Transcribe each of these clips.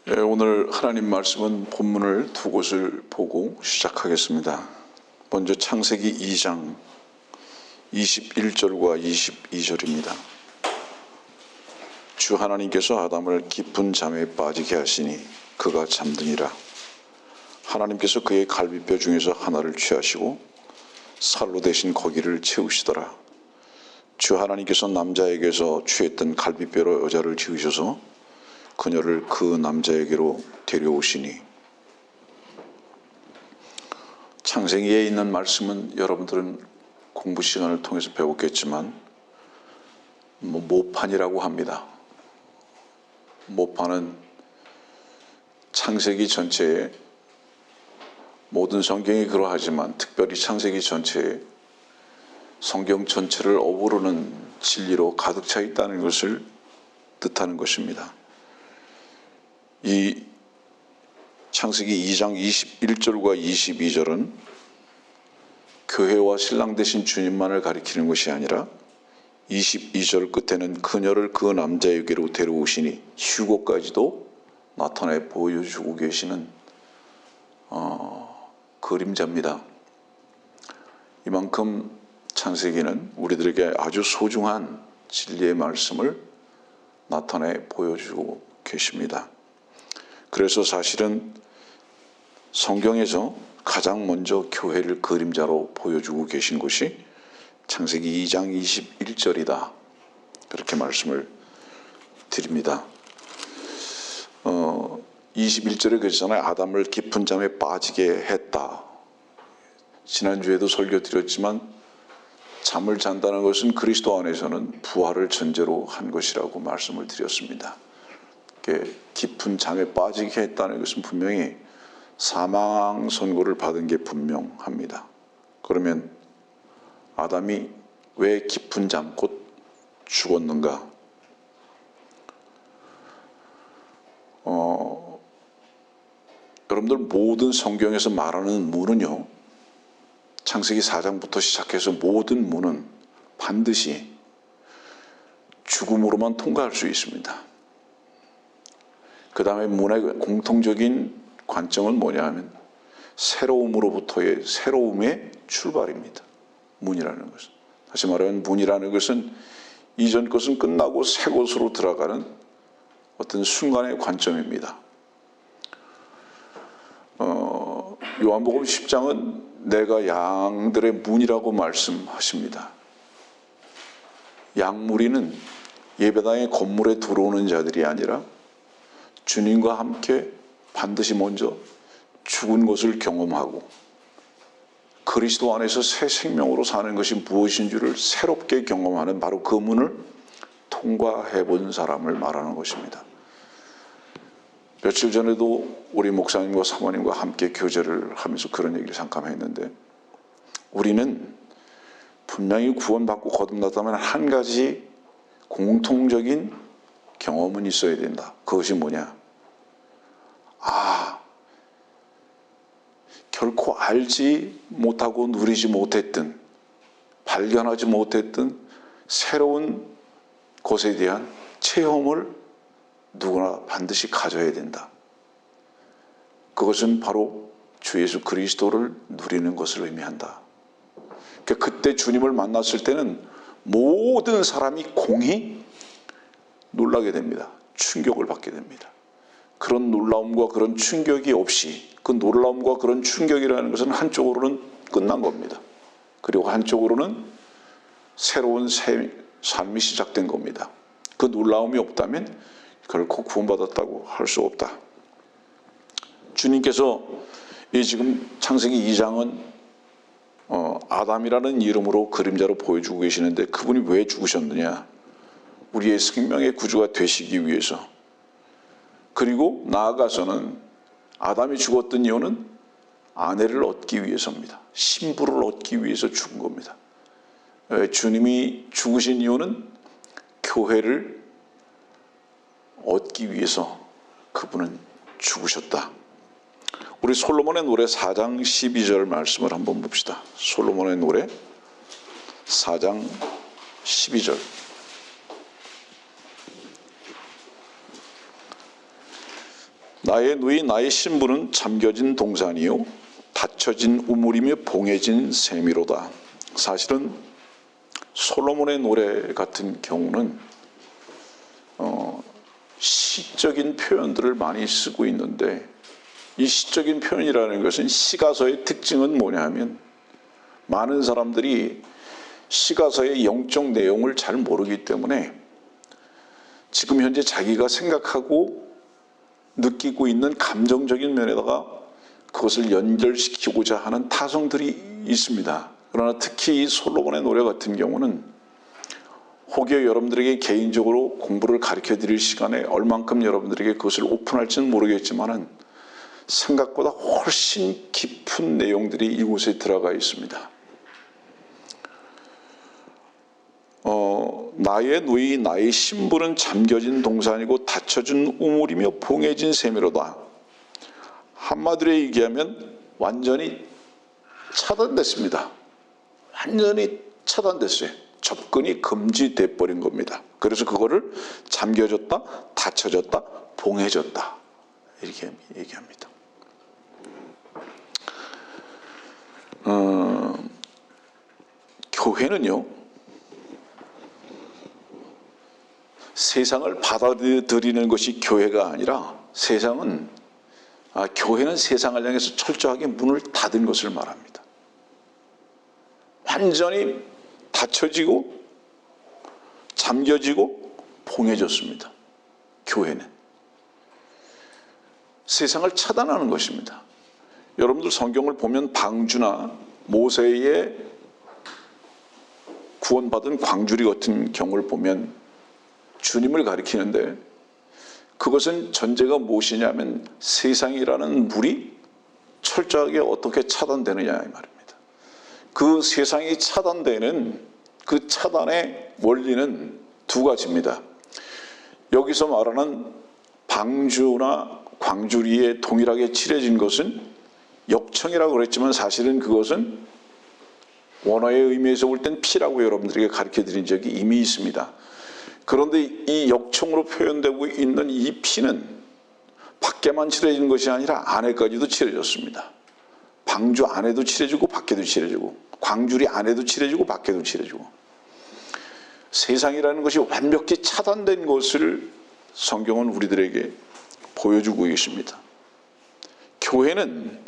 오늘 하나님 말씀은 본문을 두 곳을 보고 시작하겠습니다. 먼저 창세기 2장 21절과 22절입니다. 주 하나님께서 아담을 깊은 잠에 빠지게 하시니 그가 잠드니라. 하나님께서 그의 갈비뼈 중에서 하나를 취하시고 살로 대신 거기를 채우시더라. 주 하나님께서 남자에게서 취했던 갈비뼈로 여자를 지으셔서 그녀를 그 남자에게로 데려오시니. 창세기에 있는 말씀은 여러분들은 공부 시간을 통해서 배웠겠지만 모판이라고 합니다. 모판은 창세기 전체에, 모든 성경이 그러하지만 특별히 창세기 전체에 성경 전체를 어우르는 진리로 가득 차 있다는 것을 뜻하는 것입니다. 이 창세기 2장 21절과 22절은 교회와 신랑 되신 주님만을 가리키는 것이 아니라 22절 끝에는 그녀를 그 남자에게로 데려오시니 휴거까지도 나타내 보여주고 계시는 그림자입니다. 이만큼 창세기는 우리들에게 아주 소중한 진리의 말씀을 나타내 보여주고 계십니다. 그래서 사실은 성경에서 가장 먼저 교회를 그림자로 보여주고 계신 것이 창세기 2장 21절이다. 그렇게 말씀을 드립니다. 21절에 그러잖아요. 아담을 깊은 잠에 빠지게 했다. 지난주에도 설교 드렸지만 잠을 잔다는 것은 그리스도 안에서는 부활을 전제로 한 것이라고 말씀을 드렸습니다. 깊은 잠에 빠지게 했다는 것은 분명히 사망 선고를 받은 게 분명합니다. 그러면 아담이 왜 깊은 잠, 곧 죽었는가? 여러분들 모든 성경에서 말하는 문은요, 창세기 4장부터 시작해서 모든 문은 반드시 죽음으로만 통과할 수 있습니다. 그 다음에 문의 공통적인 관점은 뭐냐 하면 새로움으로부터의 새로움의 출발입니다. 문이라는 것은. 다시 말하면 문이라는 것은 이전 것은 끝나고 새 것으로 들어가는 어떤 순간의 관점입니다. 요한복음 10장은 내가 양들의 문이라고 말씀하십니다. 양무리는 예배당의 건물에 들어오는 자들이 아니라 주님과 함께 반드시 먼저 죽은 것을 경험하고 그리스도 안에서 새 생명으로 사는 것이 무엇인 줄을 새롭게 경험하는 바로 그 문을 통과해 본 사람을 말하는 것입니다. 며칠 전에도 우리 목사님과 사모님과 함께 교제를 하면서 그런 얘기를 잠깐 했는데, 우리는 분명히 구원받고 거듭났다면 한 가지 공통적인 경험은 있어야 된다. 그것이 뭐냐? 결코 알지 못하고 누리지 못했던, 발견하지 못했던 새로운 것에 대한 체험을 누구나 반드시 가져야 된다. 그것은 바로 주 예수 그리스도를 누리는 것을 의미한다. 그때 주님을 만났을 때는 모든 사람이 공히 놀라게 됩니다. 충격을 받게 됩니다. 그런 놀라움과 그런 충격이 없이, 그 놀라움과 그런 충격이라는 것은 한쪽으로는 끝난 겁니다. 그리고 한쪽으로는 새로운 삶이 시작된 겁니다. 그 놀라움이 없다면 결코 구원받았다고 할 수 없다. 주님께서 지금 창세기 2장은 아담이라는 이름으로 그림자로 보여주고 계시는데, 그분이 왜 죽으셨느냐? 우리의 생명의 구주가 되시기 위해서. 그리고 나아가서는 아담이 죽었던 이유는 아내를 얻기 위해서입니다. 신부를 얻기 위해서 죽은 겁니다. 주님이 죽으신 이유는 교회를 얻기 위해서 그분은 죽으셨다. 우리 솔로몬의 노래 4장 12절 말씀을 한번 봅시다. 솔로몬의 노래 4장 12절. 나의 누이 나의 신부는 잠겨진 동산이요 닫혀진 우물이며 봉해진 샘이로다. 사실은 솔로몬의 노래 같은 경우는 시적인 표현들을 많이 쓰고 있는데, 이 시적인 표현이라는 것은 시가서의 특징은 뭐냐면 많은 사람들이 시가서의 영적 내용을 잘 모르기 때문에 지금 현재 자기가 생각하고 느끼고 있는 감정적인 면에다가 그것을 연결시키고자 하는 타성들이 있습니다. 그러나 특히 이 솔로몬의 노래 같은 경우는 혹여 여러분들에게 개인적으로 공부를 가르쳐 드릴 시간에 얼만큼 여러분들에게 그것을 오픈할지는 모르겠지만 생각보다 훨씬 깊은 내용들이 이곳에 들어가 있습니다. 나의 누이 나의 신부는 잠겨진 동산이고 닫혀진 우물이며 봉해진 샘이로다. 한마디로 얘기하면 완전히 차단됐습니다. 완전히 차단됐어요. 접근이 금지돼 버린 겁니다. 그래서 그거를 잠겨졌다, 닫혀졌다, 봉해졌다 이렇게 얘기합니다. 교회는요, 세상을 받아들이는 것이 교회가 아니라 교회는 세상을 향해서 철저하게 문을 닫은 것을 말합니다. 완전히 닫혀지고 잠겨지고 봉해졌습니다. 교회는 세상을 차단하는 것입니다. 여러분들 성경을 보면 방주나 모세의 구원받은 광주리 같은 경우를 보면 주님을 가리키는데, 그것은 전제가 무엇이냐면 세상이라는 물이 철저하게 어떻게 차단되느냐 이 말입니다. 그 세상이 차단되는 그 차단의 원리는 두 가지입니다. 여기서 말하는 방주나 광주리에 동일하게 칠해진 것은 역청이라고 그랬지만 사실은 그것은 원어의 의미에서 볼 땐 피라고 여러분들에게 가르쳐 드린 적이 이미 있습니다. 그런데 이 역청으로 표현되고 있는 이 피는 밖에만 칠해진 것이 아니라 안에까지도 칠해졌습니다. 방주 안에도 칠해지고 밖에도 칠해지고, 광주리 안에도 칠해지고 밖에도 칠해지고, 세상이라는 것이 완벽히 차단된 것을 성경은 우리들에게 보여주고 계십니다. 교회는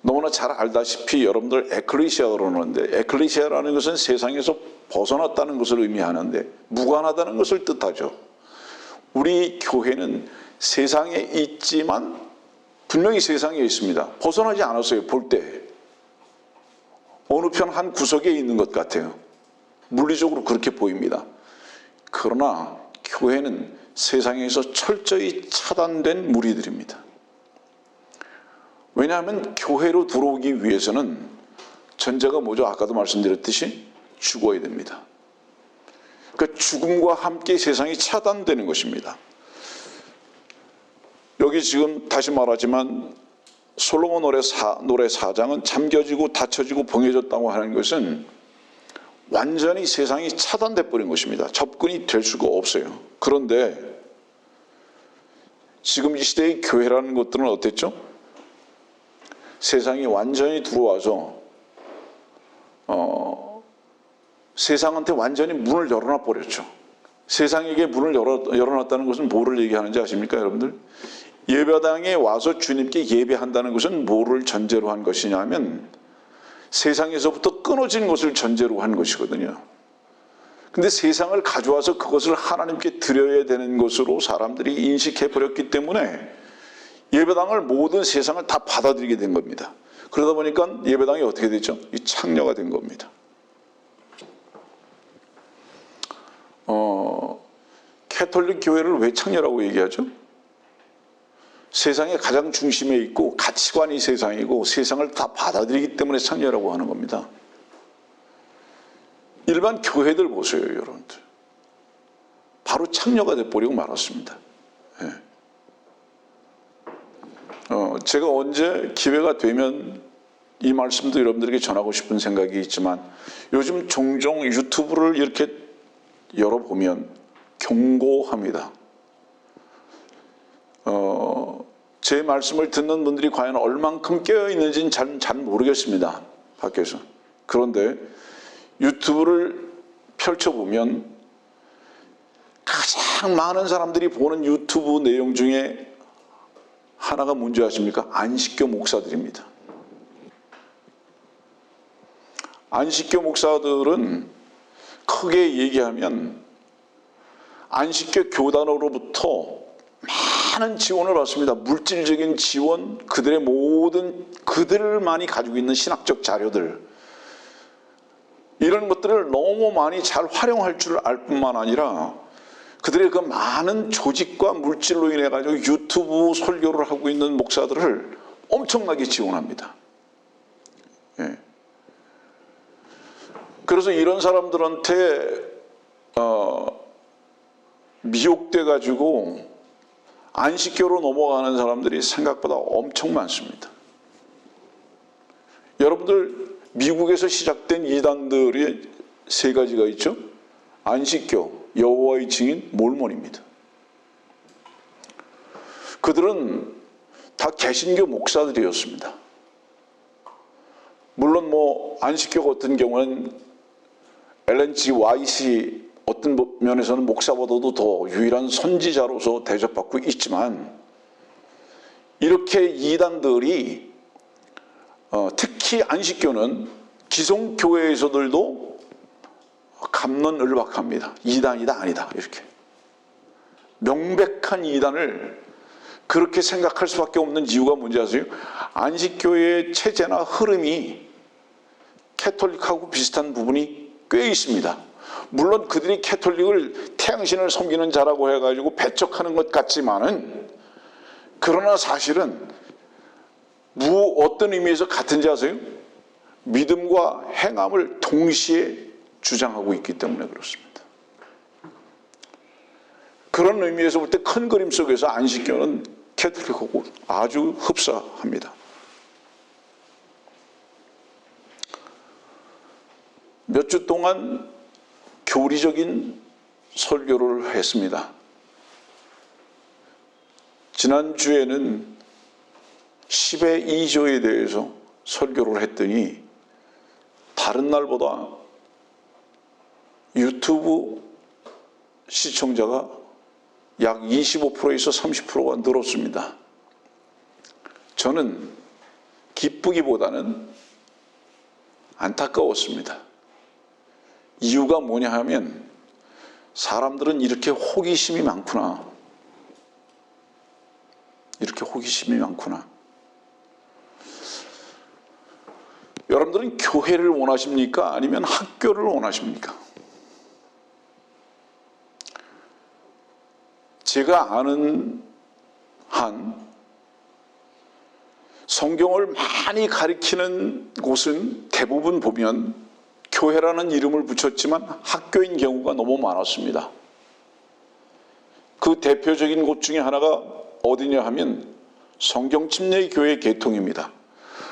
너무나 잘 알다시피 여러분들 에클레시아라고 그러는데, 에클레시아라는 것은 세상에서 벗어났다는 것을 의미하는데 무관하다는 것을 뜻하죠. 우리 교회는 세상에 있지만 분명히 세상에 있습니다. 벗어나지 않았어요. 볼 때 어느 편 한 구석에 있는 것 같아요. 물리적으로 그렇게 보입니다. 그러나 교회는 세상에서 철저히 차단된 무리들입니다. 왜냐하면 교회로 들어오기 위해서는 전제가 뭐죠? 아까도 말씀드렸듯이 죽어야 됩니다. 그러니까 죽음과 함께 세상이 차단되는 것입니다. 여기 지금 다시 말하지만 솔로몬 노래 4장은 잠겨지고 닫혀지고 봉해졌다고 하는 것은 완전히 세상이 차단돼 버린 것입니다. 접근이 될 수가 없어요. 그런데 지금 이 시대의 교회라는 것들은 어땠죠? 세상이 완전히 들어와서 세상한테 완전히 문을 열어놔 버렸죠. 세상에게 문을 열어놨다는 것은 뭐를 얘기하는지 아십니까, 여러분들? 예배당에 와서 주님께 예배한다는 것은 뭐를 전제로 한 것이냐면 세상에서부터 끊어진 것을 전제로 한 것이거든요. 근데 세상을 가져와서 그것을 하나님께 드려야 되는 것으로 사람들이 인식해 버렸기 때문에 예배당을 모든 세상을 다 받아들이게 된 겁니다. 그러다 보니까 예배당이 어떻게 됐죠? 이 창녀가 된 겁니다. 캐톨릭 교회를 왜 창녀라고 얘기하죠? 세상의 가장 중심에 있고 가치관이 세상이고 세상을 다 받아들이기 때문에 창녀라고 하는 겁니다. 일반 교회들 보세요, 여러분들. 바로 창녀가 돼버리고 말았습니다. 네. 제가 언제 기회가 되면 이 말씀도 여러분들에게 전하고 싶은 생각이 있지만 요즘 종종 유튜브를 이렇게 열어보면 경고합니다. 제 말씀을 듣는 분들이 과연 얼만큼 깨어 있는지는 잘 모르겠습니다. 밖에서. 그런데 유튜브를 펼쳐보면 가장 많은 사람들이 보는 유튜브 내용 중에 하나가 뭔지 아십니까? 안식교 목사들입니다. 안식교 목사들은 크게 얘기하면 안식교 교단으로부터 많은 지원을 받습니다. 물질적인 지원, 그들의 모든 그들만이 가지고 있는 신학적 자료들, 이런 것들을 너무 많이 잘 활용할 줄 알 뿐만 아니라 그들의 그 많은 조직과 물질로 인해 가지고 유튜브 설교를 하고 있는 목사들을 엄청나게 지원합니다. 예. 그래서 이런 사람들한테 미혹돼 가지고 안식교로 넘어가는 사람들이 생각보다 엄청 많습니다. 여러분들 미국에서 시작된 이단들이 세 가지가 있죠. 안식교, 여호와의 증인, 몰몬입니다. 그들은 다 개신교 목사들이었습니다. 물론 안식교 같은 경우는 엘렌 G. 와이시 어떤 면에서는 목사보다도 더 유일한 선지자로서 대접받고 있지만, 이렇게 이단들이 특히 안식교는 기성교회에서들도 갑론을박합니다. 이단이다 아니다 이렇게 명백한 이단을 그렇게 생각할 수밖에 없는 이유가 뭔지 아세요? 안식교의 체제나 흐름이 캐톨릭하고 비슷한 부분이 꽤 있습니다. 물론 그들이 캐톨릭을 태양신을 섬기는 자라고 해가지고 배척하는 것 같지만은, 그러나 사실은 어떤 의미에서 같은지 아세요? 믿음과 행함을 동시에 주장하고 있기 때문에 그렇습니다. 그런 의미에서 볼 때 큰 그림 속에서 안식교는 캐톨릭하고 아주 흡사합니다. 몇 주 동안 교리적인 설교를 했습니다. 지난주에는 10의 2조에 대해서 설교를 했더니 다른 날보다 유튜브 시청자가 약 25%에서 30%가 늘었습니다. 저는 기쁘기보다는 안타까웠습니다. 이유가 뭐냐 하면, 사람들은 이렇게 호기심이 많구나. 이렇게 호기심이 많구나. 여러분들은 교회를 원하십니까? 아니면 학교를 원하십니까? 제가 아는 한 성경을 많이 가리키는 곳은 대부분 보면 교회라는 이름을 붙였지만 학교인 경우가 너무 많았습니다. 그 대표적인 곳 중에 하나가 어디냐 하면 성경침례 교회 계통입니다.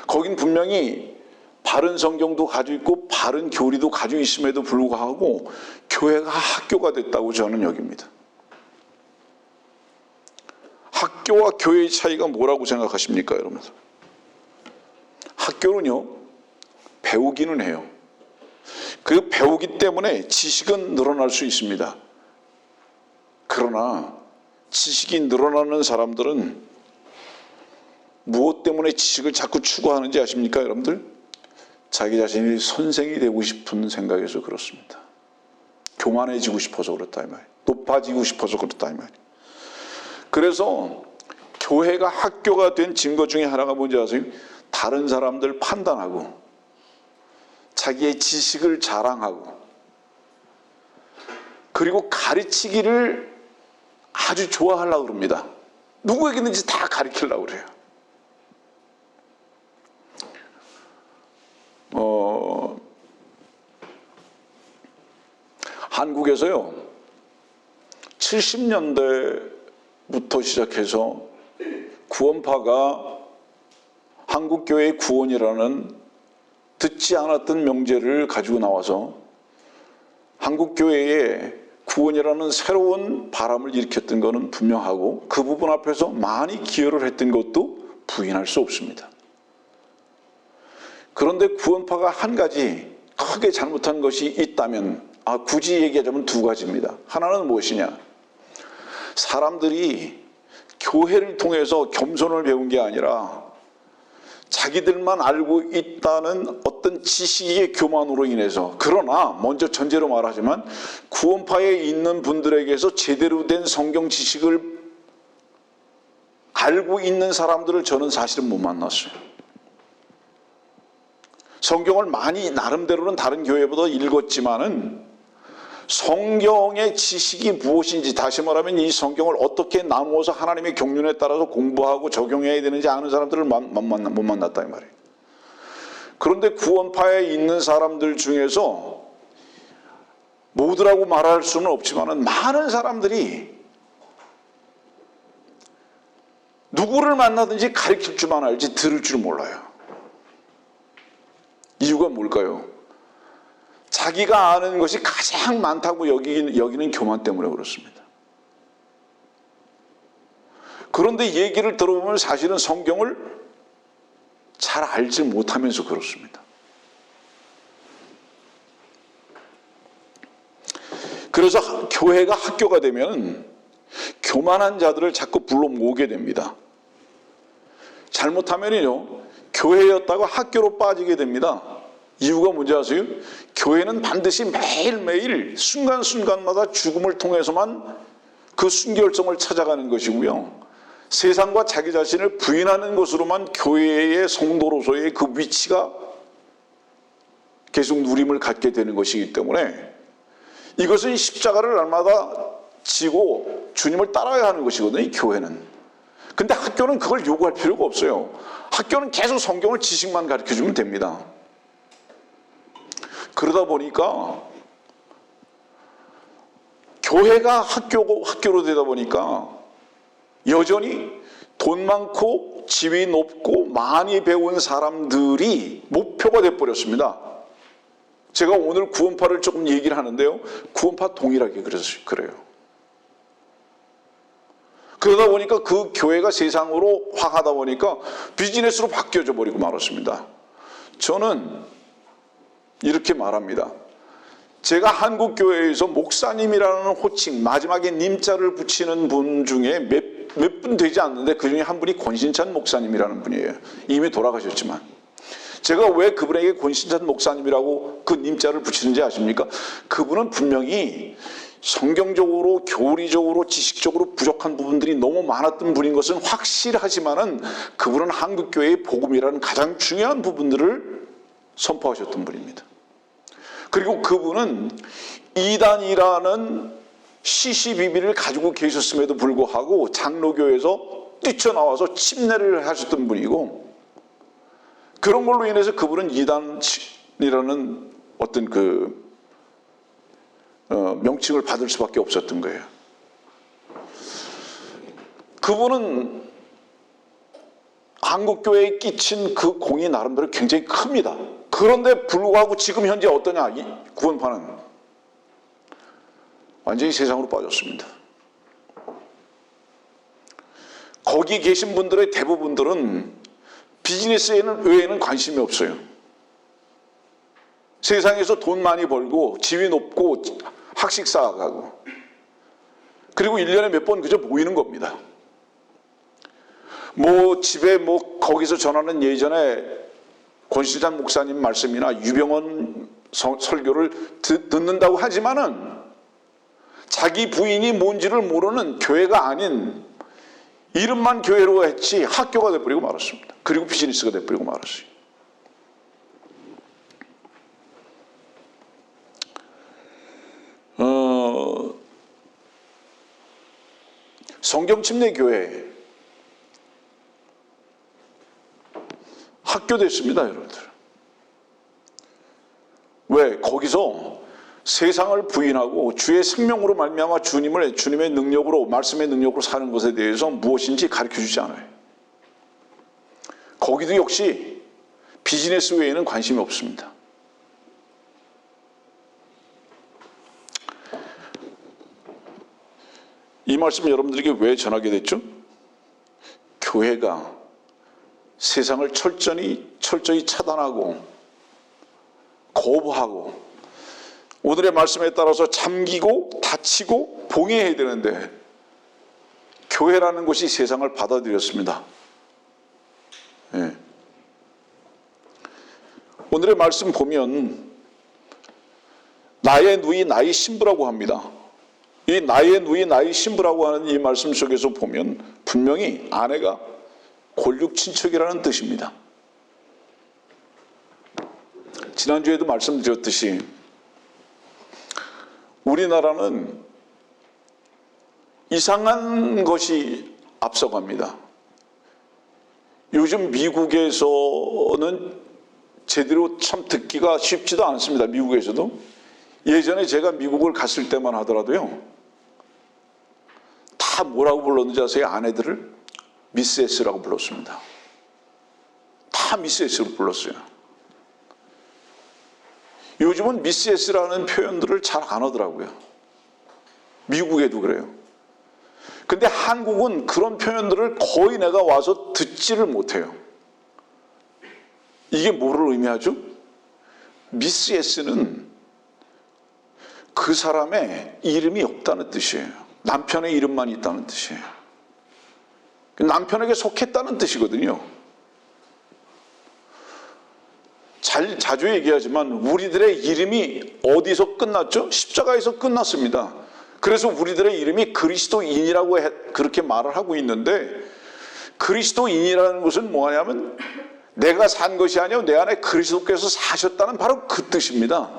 거긴 분명히 바른 성경도 가지고 있고 바른 교리도 가지고 있음에도 불구하고 교회가 학교가 됐다고 저는 여깁니다. 학교와 교회의 차이가 뭐라고 생각하십니까, 여러분? 학교는요, 배우기는 해요. 그 배우기 때문에 지식은 늘어날 수 있습니다. 그러나 지식이 늘어나는 사람들은 무엇 때문에 지식을 자꾸 추구하는지 아십니까, 여러분들? 자기 자신이 선생이 되고 싶은 생각에서 그렇습니다. 교만해지고 싶어서 그렇다 이 말이에요. 높아지고 싶어서 그렇다 이 말이에요. 그래서 교회가 학교가 된 증거 중에 하나가 뭔지 아세요? 다른 사람들 판단하고 자기의 지식을 자랑하고 그리고 가르치기를 아주 좋아하려고 그럽니다. 누구에게든지 다 가르치려고 그래요. 한국에서요, 70년대부터 시작해서 구원파가 한국교회의 구원이라는 듣지 않았던 명제를 가지고 나와서 한국교회의 구원이라는 새로운 바람을 일으켰던 것은 분명하고 그 부분 앞에서 많이 기여를 했던 것도 부인할 수 없습니다. 그런데 구원파가 한 가지 크게 잘못한 것이 있다면 굳이 얘기하자면 두 가지입니다. 하나는 무엇이냐? 사람들이 교회를 통해서 겸손을 배운 게 아니라 자기들만 알고 있다는 어떤 지식의 교만으로 인해서, 그러나 먼저 전제로 말하지만 구원파에 있는 분들에게서 제대로 된 성경 지식을 알고 있는 사람들을 저는 사실은 못 만났어요. 성경을 많이 나름대로는 다른 교회보다 읽었지만은 성경의 지식이 무엇인지, 다시 말하면 이 성경을 어떻게 나누어서 하나님의 경륜에 따라서 공부하고 적용해야 되는지 아는 사람들을 못 만났다 이 말이에요. 그런데 구원파에 있는 사람들 중에서 모두라고 말할 수는 없지만 많은 사람들이 누구를 만나든지 가르칠 줄만 알지 들을 줄 몰라요. 이유가 뭘까요? 자기가 아는 것이 가장 많다고 여기는 교만 때문에 그렇습니다. 그런데 얘기를 들어보면 사실은 성경을 잘 알지 못하면서 그렇습니다. 그래서 교회가 학교가 되면 교만한 자들을 자꾸 불러 모으게 됩니다. 잘못하면요, 교회였다가 학교로 빠지게 됩니다. 이유가 뭔지 아세요? 교회는 반드시 매일매일 순간순간마다 죽음을 통해서만 그 순결성을 찾아가는 것이고요. 세상과 자기 자신을 부인하는 것으로만 교회의 성도로서의 그 위치가 계속 누림을 갖게 되는 것이기 때문에 이것은 십자가를 날마다 지고 주님을 따라야 하는 것이거든요, 교회는. 근데 학교는 그걸 요구할 필요가 없어요. 학교는 계속 성경을 지식만 가르쳐주면 됩니다. 그러다 보니까 교회가 학교로 되다 보니까 여전히 돈 많고 지위 높고 많이 배운 사람들이 목표가 돼버렸습니다. 제가 오늘 구원파를 조금 얘기를 하는데요, 구원파 동일하게 그래요. 그러다 보니까 그 교회가 세상으로 화가다 보니까 비즈니스로 바뀌어져 버리고 말았습니다. 저는 이렇게 말합니다. 제가 한국 교회에서 목사님이라는 호칭, 마지막에 님자를 붙이는 분 중에 몇 분 되지 않는데 그 중에 한 분이 권신찬 목사님이라는 분이에요. 이미 돌아가셨지만. 제가 왜 그분에게 권신찬 목사님이라고 그 님자를 붙이는지 아십니까? 그분은 분명히 성경적으로, 교리적으로, 지식적으로 부족한 부분들이 너무 많았던 분인 것은 확실하지만은 그분은 한국교회의 복음이라는 가장 중요한 부분들을 선포하셨던 분입니다. 그리고 그분은 이단이라는 시시비비를 가지고 계셨음에도 불구하고 장로교에서 뛰쳐나와서 침례를 하셨던 분이고, 그런 걸로 인해서 그분은 이단이라는 어떤 명칭을 받을 수밖에 없었던 거예요. 그분은 한국교회에 끼친 그 공이 나름대로 굉장히 큽니다. 그런데 불구하고 지금 현재 어떠냐, 이 구원파는 완전히 세상으로 빠졌습니다. 거기 계신 분들의 대부분들은 비즈니스 외에는 관심이 없어요. 세상에서 돈 많이 벌고 지위 높고 학식 쌓아가고, 그리고 1년에 몇 번 그저 모이는 겁니다. 집에 거기서 전하는 예전에 권시찬 목사님 말씀이나 유병원 설교를 듣는다고 하지만은 자기 부인이 뭔지를 모르는 교회가 아닌 이름만 교회로 했지 학교가 돼버리고 말았습니다. 그리고 비즈니스가 돼버리고 말았어요. 성경침례교회 학교 됐습니다, 여러분들. 왜? 거기서 세상을 부인하고 주의 생명으로 말미암아 주님의 능력으로, 말씀의 능력으로 사는 것에 대해서 무엇인지 가르쳐주지 않아요. 거기도 역시 비즈니스 외에는 관심이 없습니다. 이 말씀 여러분들에게 왜 전하게 됐죠? 교회가 세상을 철저히 차단하고 거부하고 오늘의 말씀에 따라서 잠기고 닫히고 봉해야 되는데 교회라는 곳이 세상을 받아들였습니다. 예. 오늘의 말씀 보면 나의 누이 나의 신부라고 합니다. 이 나의 누이 나의 신부라고 하는 이 말씀 속에서 보면 분명히 아내가 골육 친척이라는 뜻입니다. 지난주에도 말씀드렸듯이 우리나라는 이상한 것이 앞서갑니다. 요즘 미국에서는 제대로 참 듣기가 쉽지도 않습니다. 미국에서도. 예전에 제가 미국을 갔을 때만 하더라도요. 다 뭐라고 불렀는지 아세요? 아내들을 미스 S라고 불렀습니다. 다 미스 S로 불렀어요. 요즘은 미스 S라는 표현들을 잘 안 하더라고요. 미국에도 그래요. 근데 한국은 그런 표현들을 거의 내가 와서 듣지를 못해요. 이게 뭐를 의미하죠? 미스 S는 그 사람의 이름이 없다는 뜻이에요. 남편의 이름만 있다는 뜻이에요. 남편에게 속했다는 뜻이거든요. 자주 얘기하지만 우리들의 이름이 어디서 끝났죠? 십자가에서 끝났습니다. 그래서 우리들의 이름이 그리스도인이라고 그렇게 말을 하고 있는데 그리스도인이라는 것은 뭐냐면 내가 산 것이 아니라 내 안에 그리스도께서 사셨다는 바로 그 뜻입니다.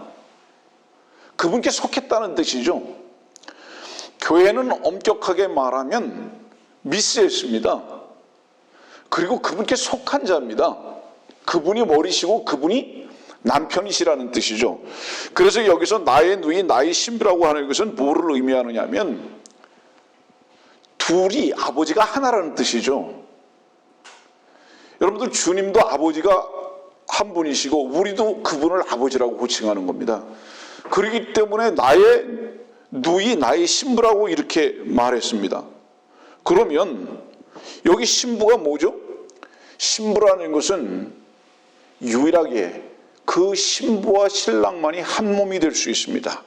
그분께 속했다는 뜻이죠. 교회는 엄격하게 말하면 미스였습니다. 그리고 그분께 속한 자입니다. 그분이 머리시고 그분이 남편이시라는 뜻이죠. 그래서 여기서 나의 누이 나의 신부라고 하는 것은 뭐를 의미하느냐면 둘이 아버지가 하나라는 뜻이죠. 여러분들 주님도 아버지가 한 분이시고 우리도 그분을 아버지라고 호칭하는 겁니다. 그렇기 때문에 나의 누이 나의 신부라고 이렇게 말했습니다. 그러면 여기 신부가 뭐죠? 신부라는 것은 유일하게 그 신부와 신랑만이 한 몸이 될 수 있습니다.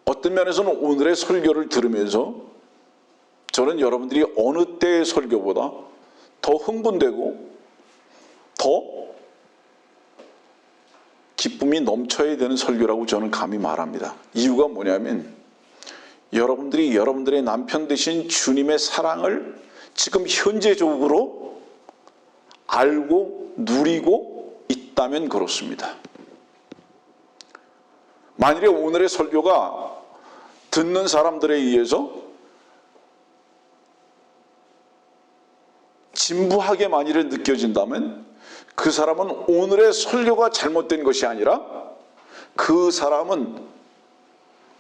어떤 면에서는 오늘의 설교를 들으면서 저는 여러분들이 어느 때의 설교보다 더 흥분되고 더 기쁨이 넘쳐야 되는 설교라고 저는 감히 말합니다. 이유가 뭐냐면 여러분들이 여러분들의 남편 되신 주님의 사랑을 지금 현재적으로 알고 누리고 있다면 그렇습니다. 만일에 오늘의 설교가 듣는 사람들에 의해서 진부하게 만일에 느껴진다면 그 사람은 오늘의 설교가 잘못된 것이 아니라 그 사람은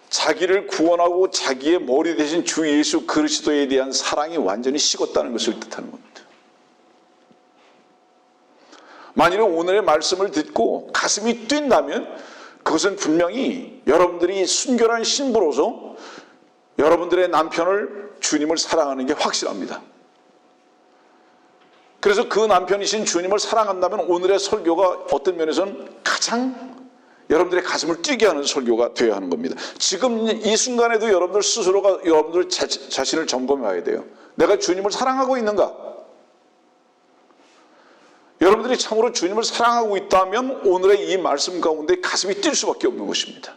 자기를 구원하고 자기의 머리 대신 주 예수 그리스도에 대한 사랑이 완전히 식었다는 것을 뜻하는 겁니다. 만일에 오늘의 말씀을 듣고 가슴이 뛴다면 그것은 분명히 여러분들이 순결한 신부로서 여러분들의 남편을 주님을 사랑하는 게 확실합니다. 그래서 그 남편이신 주님을 사랑한다면 오늘의 설교가 어떤 면에서는 가장 여러분들의 가슴을 뛰게 하는 설교가 되어야 하는 겁니다. 지금 이 순간에도 여러분들 스스로가 여러분들 자신을 점검해 봐야 돼요. 내가 주님을 사랑하고 있는가? 여러분들이 참으로 주님을 사랑하고 있다면 오늘의 이 말씀 가운데 가슴이 뛸 수밖에 없는 것입니다.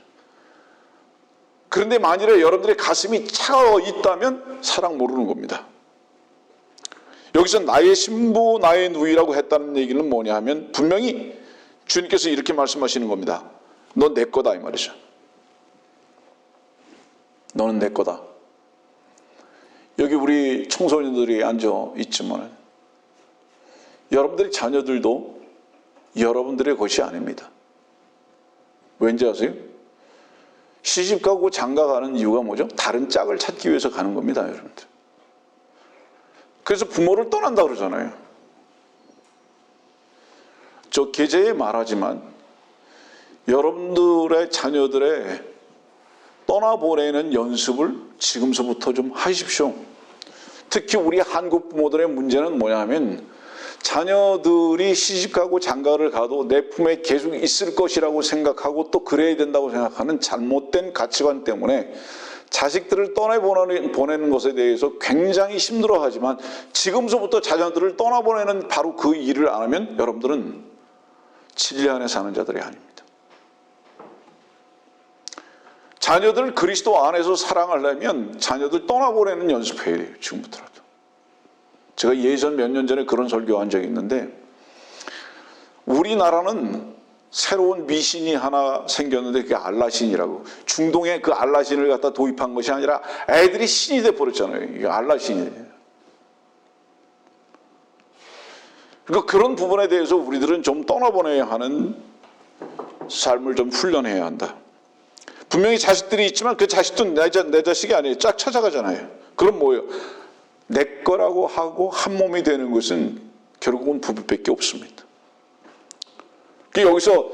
그런데 만일에 여러분들의 가슴이 차가워 있다면 사랑 모르는 겁니다. 여기서 나의 신부 나의 누이라고 했다는 얘기는 뭐냐 하면 분명히 주님께서 이렇게 말씀하시는 겁니다. 너 내 거다 이 말이죠. 너는 내 거다. 여기 우리 청소년들이 앉아 있지만 여러분들의 자녀들도 여러분들의 것이 아닙니다. 왠지 아세요? 시집 가고 장가 가는 이유가 뭐죠? 다른 짝을 찾기 위해서 가는 겁니다, 여러분들. 그래서 부모를 떠난다 그러잖아요. 저 계제에 말하지만 여러분들의 자녀들의 떠나보내는 연습을 지금서부터 좀 하십시오. 특히 우리 한국 부모들의 문제는 뭐냐면 자녀들이 시집가고 장가를 가도 내 품에 계속 있을 것이라고 생각하고 또 그래야 된다고 생각하는 잘못된 가치관 때문에 자식들을 떠나보내는 것에 대해서 굉장히 힘들어하지만 지금서부터 자녀들을 떠나보내는 바로 그 일을 안 하면 여러분들은 진리 안에 사는 자들이 아닙니다. 자녀들 그리스도 안에서 사랑하려면 자녀들 떠나보내는 연습해야 돼요. 지금부터라도. 제가 예전 몇 년 전에 그런 설교한 적이 있는데 우리나라는 새로운 미신이 하나 생겼는데 그게 알라신이라고. 중동에 그 알라신을 갖다 도입한 것이 아니라 애들이 신이 돼버렸잖아요. 이게 알라신이에요. 그러니까 그런 부분에 대해서 우리들은 좀 떠나보내야 하는 삶을 좀 훈련해야 한다. 분명히 자식들이 있지만 그 자식도 내 자식이 아니에요. 쫙 찾아가잖아요. 그럼 뭐예요? 내 거라고 하고 한 몸이 되는 것은 결국은 부부밖에 없습니다. 여기서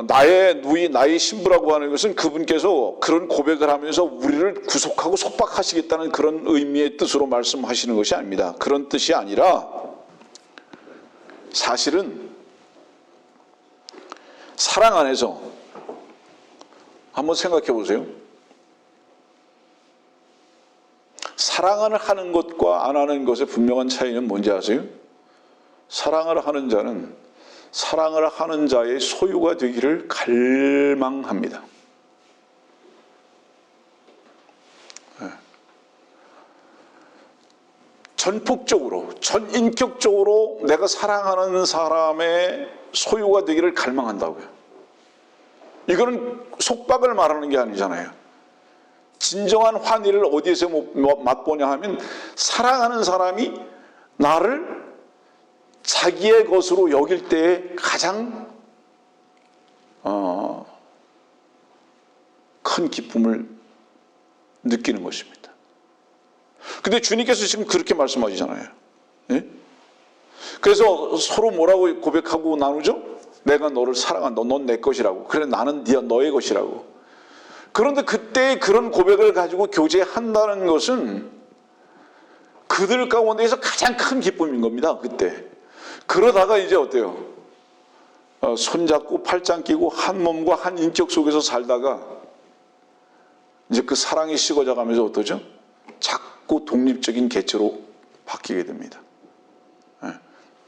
나의 누이, 나의 신부라고 하는 것은 그분께서 그런 고백을 하면서 우리를 구속하고 속박하시겠다는 그런 의미의 뜻으로 말씀하시는 것이 아닙니다. 그런 뜻이 아니라 사실은 사랑 안에서 한번 생각해 보세요. 사랑을 하는 것과 안 하는 것의 분명한 차이는 뭔지 아세요? 사랑을 하는 자는 사랑을 하는 자의 소유가 되기를 갈망합니다. 전폭적으로, 전인격적으로 내가 사랑하는 사람의 소유가 되기를 갈망한다고요. 이거는 속박을 말하는 게 아니잖아요. 진정한 환희를 어디에서 맛보냐 하면 사랑하는 사람이 나를 자기의 것으로 여길 때에 가장 큰 기쁨을 느끼는 것입니다. 근데 주님께서 지금 그렇게 말씀하시잖아요. 예? 그래서 서로 뭐라고 고백하고 나누죠? 내가 너를 사랑한다. 넌 내 것이라고. 그래 나는 너의 것이라고. 그런데 그때 그런 고백을 가지고 교제한다는 것은 그들 가운데에서 가장 큰 기쁨인 겁니다. 그때. 그러다가 이제 어때요? 손잡고 팔짱 끼고 한 몸과 한 인격 속에서 살다가 이제 그 사랑이 식어져 가면서 어떠죠? 자꾸 독립적인 개체로 바뀌게 됩니다.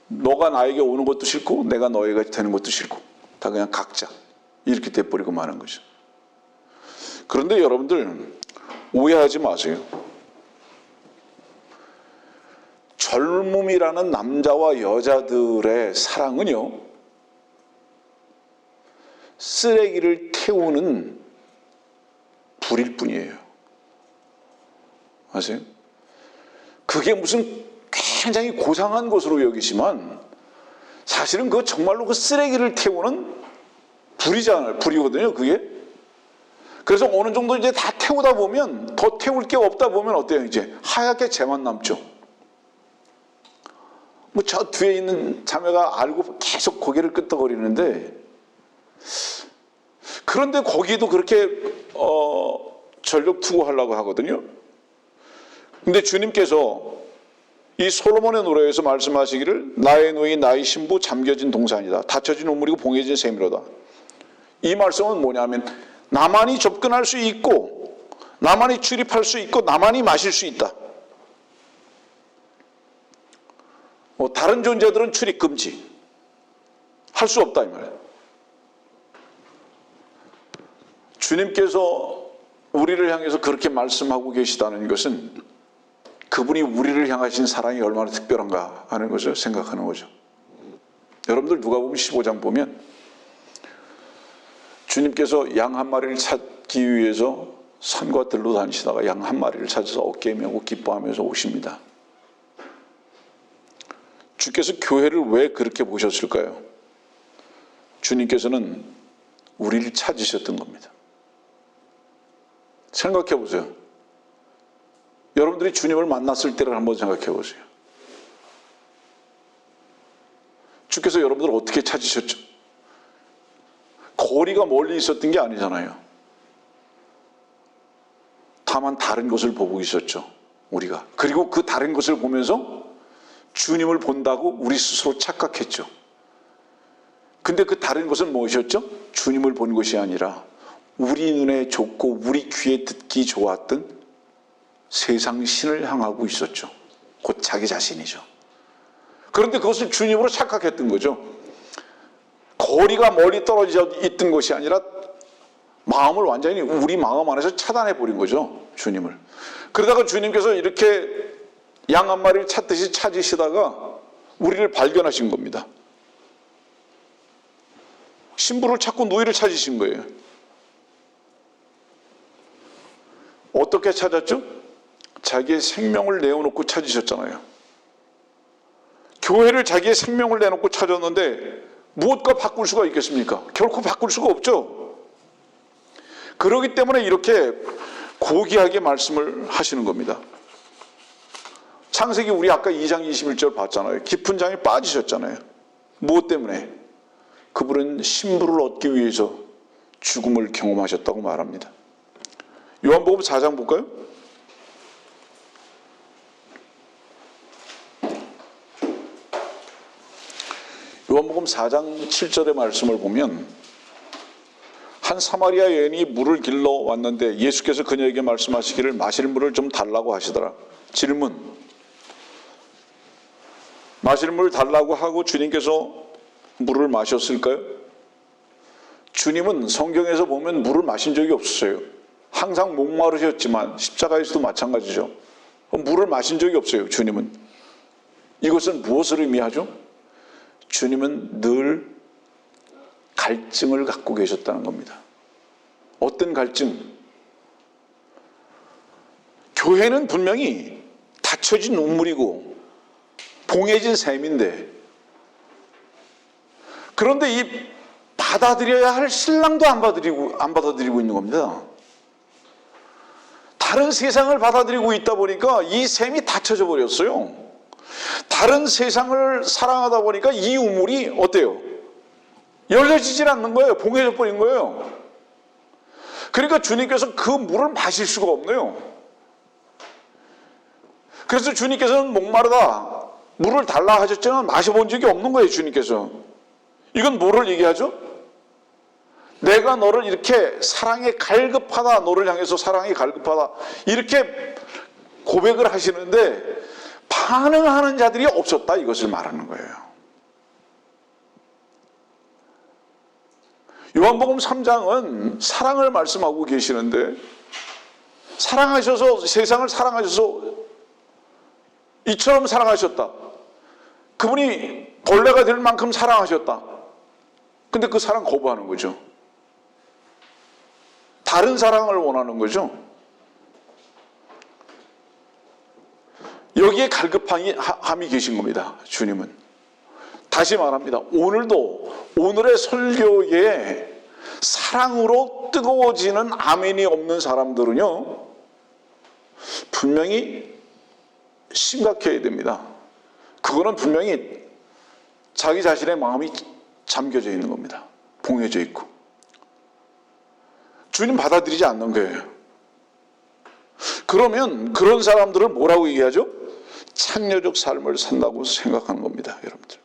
너가 나에게 오는 것도 싫고 내가 너에게 되는 것도 싫고 다 그냥 각자 이렇게 돼버리고 마는 거죠. 그런데 여러분들 오해하지 마세요. 젊음이라는 남자와 여자들의 사랑은요, 쓰레기를 태우는 불일 뿐이에요. 아세요? 그게 무슨 굉장히 고상한 것으로 여기지만 사실은 그거 정말로 그 쓰레기를 태우는 불이거든요, 그게. 그래서 어느 정도 이제 다 태우다 보면, 더 태울 게 없다 보면 어때요? 이제 하얗게 재만 남죠. 뭐 저 뒤에 있는 자매가 알고 계속 고개를 끄덕거리는데, 그런데 거기도 그렇게 전력 투구하려고 하거든요. 근데 주님께서 이 솔로몬의 노래에서 말씀하시기를 나의 누이 나의 신부 잠겨진 동산이다. 닫혀진 우물이고 봉해진 샘이로다. 이 말씀은 뭐냐면 나만이 접근할 수 있고 나만이 출입할 수 있고 나만이 마실 수 있다. 다른 존재들은 출입 금지. 할 수 없다 이 말이에요. 주님께서 우리를 향해서 그렇게 말씀하고 계시다는 것은 그분이 우리를 향하신 사랑이 얼마나 특별한가 하는 것을 생각하는 거죠. 여러분들 누가복음 15장 보면 주님께서 양 한 마리를 찾기 위해서 산과 들로 다니시다가 양 한 마리를 찾아서 어깨에 메고 기뻐하면서 오십니다. 주께서 교회를 왜 그렇게 보셨을까요? 주님께서는 우리를 찾으셨던 겁니다. 생각해 보세요. 여러분들이 주님을 만났을 때를 한번 생각해 보세요. 주께서 여러분들 어떻게 찾으셨죠? 거리가 멀리 있었던 게 아니잖아요. 다만 다른 것을 보고 있었죠, 우리가. 그리고 그 다른 것을 보면서 주님을 본다고 우리 스스로 착각했죠. 근데 그 다른 것은 무엇이었죠? 주님을 본 것이 아니라 우리 눈에 좋고 우리 귀에 듣기 좋았던 세상 신을 향하고 있었죠. 곧 자기 자신이죠. 그런데 그것을 주님으로 착각했던 거죠. 거리가 멀리 떨어져 있던 것이 아니라 마음을 완전히 우리 마음 안에서 차단해 버린 거죠, 주님을. 그러다가 주님께서 이렇게 양 한 마리를 찾듯이 찾으시다가 우리를 발견하신 겁니다. 신부를 찾고 누이를 찾으신 거예요. 어떻게 찾았죠? 자기의 생명을 내어놓고 찾으셨잖아요. 교회를 자기의 생명을 내놓고 찾았는데 무엇과 바꿀 수가 있겠습니까? 결코 바꿀 수가 없죠. 그렇기 때문에 이렇게 고귀하게 말씀을 하시는 겁니다. 창세기 우리 아까 2장 21절 봤잖아요. 깊은 장에 빠지셨잖아요. 무엇 때문에? 그분은 신부를 얻기 위해서 죽음을 경험하셨다고 말합니다. 요한복음 4장 볼까요? 요한복음 4장 7절의 말씀을 보면 한 사마리아 여인이 물을 길러 왔는데 예수께서 그녀에게 말씀하시기를 마실 물을 좀 달라고 하시더라. 질문. 마실 물을 달라고 하고 주님께서 물을 마셨을까요? 주님은 성경에서 보면 물을 마신 적이 없었어요. 항상 목마르셨지만 십자가에서도 마찬가지죠. 물을 마신 적이 없어요, 주님은. 이것은 무엇을 의미하죠? 주님은 늘 갈증을 갖고 계셨다는 겁니다. 어떤 갈증? 교회는 분명히 닫혀진 우물이고 봉해진 샘인데, 그런데 이 받아들여야 할 신랑도 안 받아들이고 있는 겁니다. 다른 세상을 받아들이고 있다 보니까 이 샘이 닫혀져 버렸어요. 다른 세상을 사랑하다 보니까 이 우물이 어때요? 열려지질 않는 거예요. 봉해져 버린 거예요. 그러니까 주님께서 그 물을 마실 수가 없네요. 그래서 주님께서는 목마르다 물을 달라 하셨지만 마셔본 적이 없는 거예요, 주님께서. 이건 뭐를 얘기하죠? 내가 너를 이렇게 사랑에 갈급하다, 너를 향해서 사랑이 갈급하다, 이렇게 고백을 하시는데 반응하는 자들이 없었다, 이것을 말하는 거예요. 요한복음 3장은 사랑을 말씀하고 계시는데, 사랑하셔서, 세상을 사랑하셔서 이처럼 사랑하셨다. 그분이 벌레가 될 만큼 사랑하셨다. 근데 그 사랑 거부하는 거죠. 다른 사랑을 원하는 거죠. 여기에 갈급함이 계신 겁니다, 주님은. 다시 말합니다. 오늘의 설교에 사랑으로 뜨거워지는 아멘이 없는 사람들은요, 분명히 심각해야 됩니다. 그거는 분명히 자기 자신의 마음이 잠겨져 있는 겁니다. 봉해져 있고. 주님 받아들이지 않는 거예요. 그러면 그런 사람들을 뭐라고 얘기하죠? 창녀적 삶을 산다고 생각하는 겁니다, 여러분들.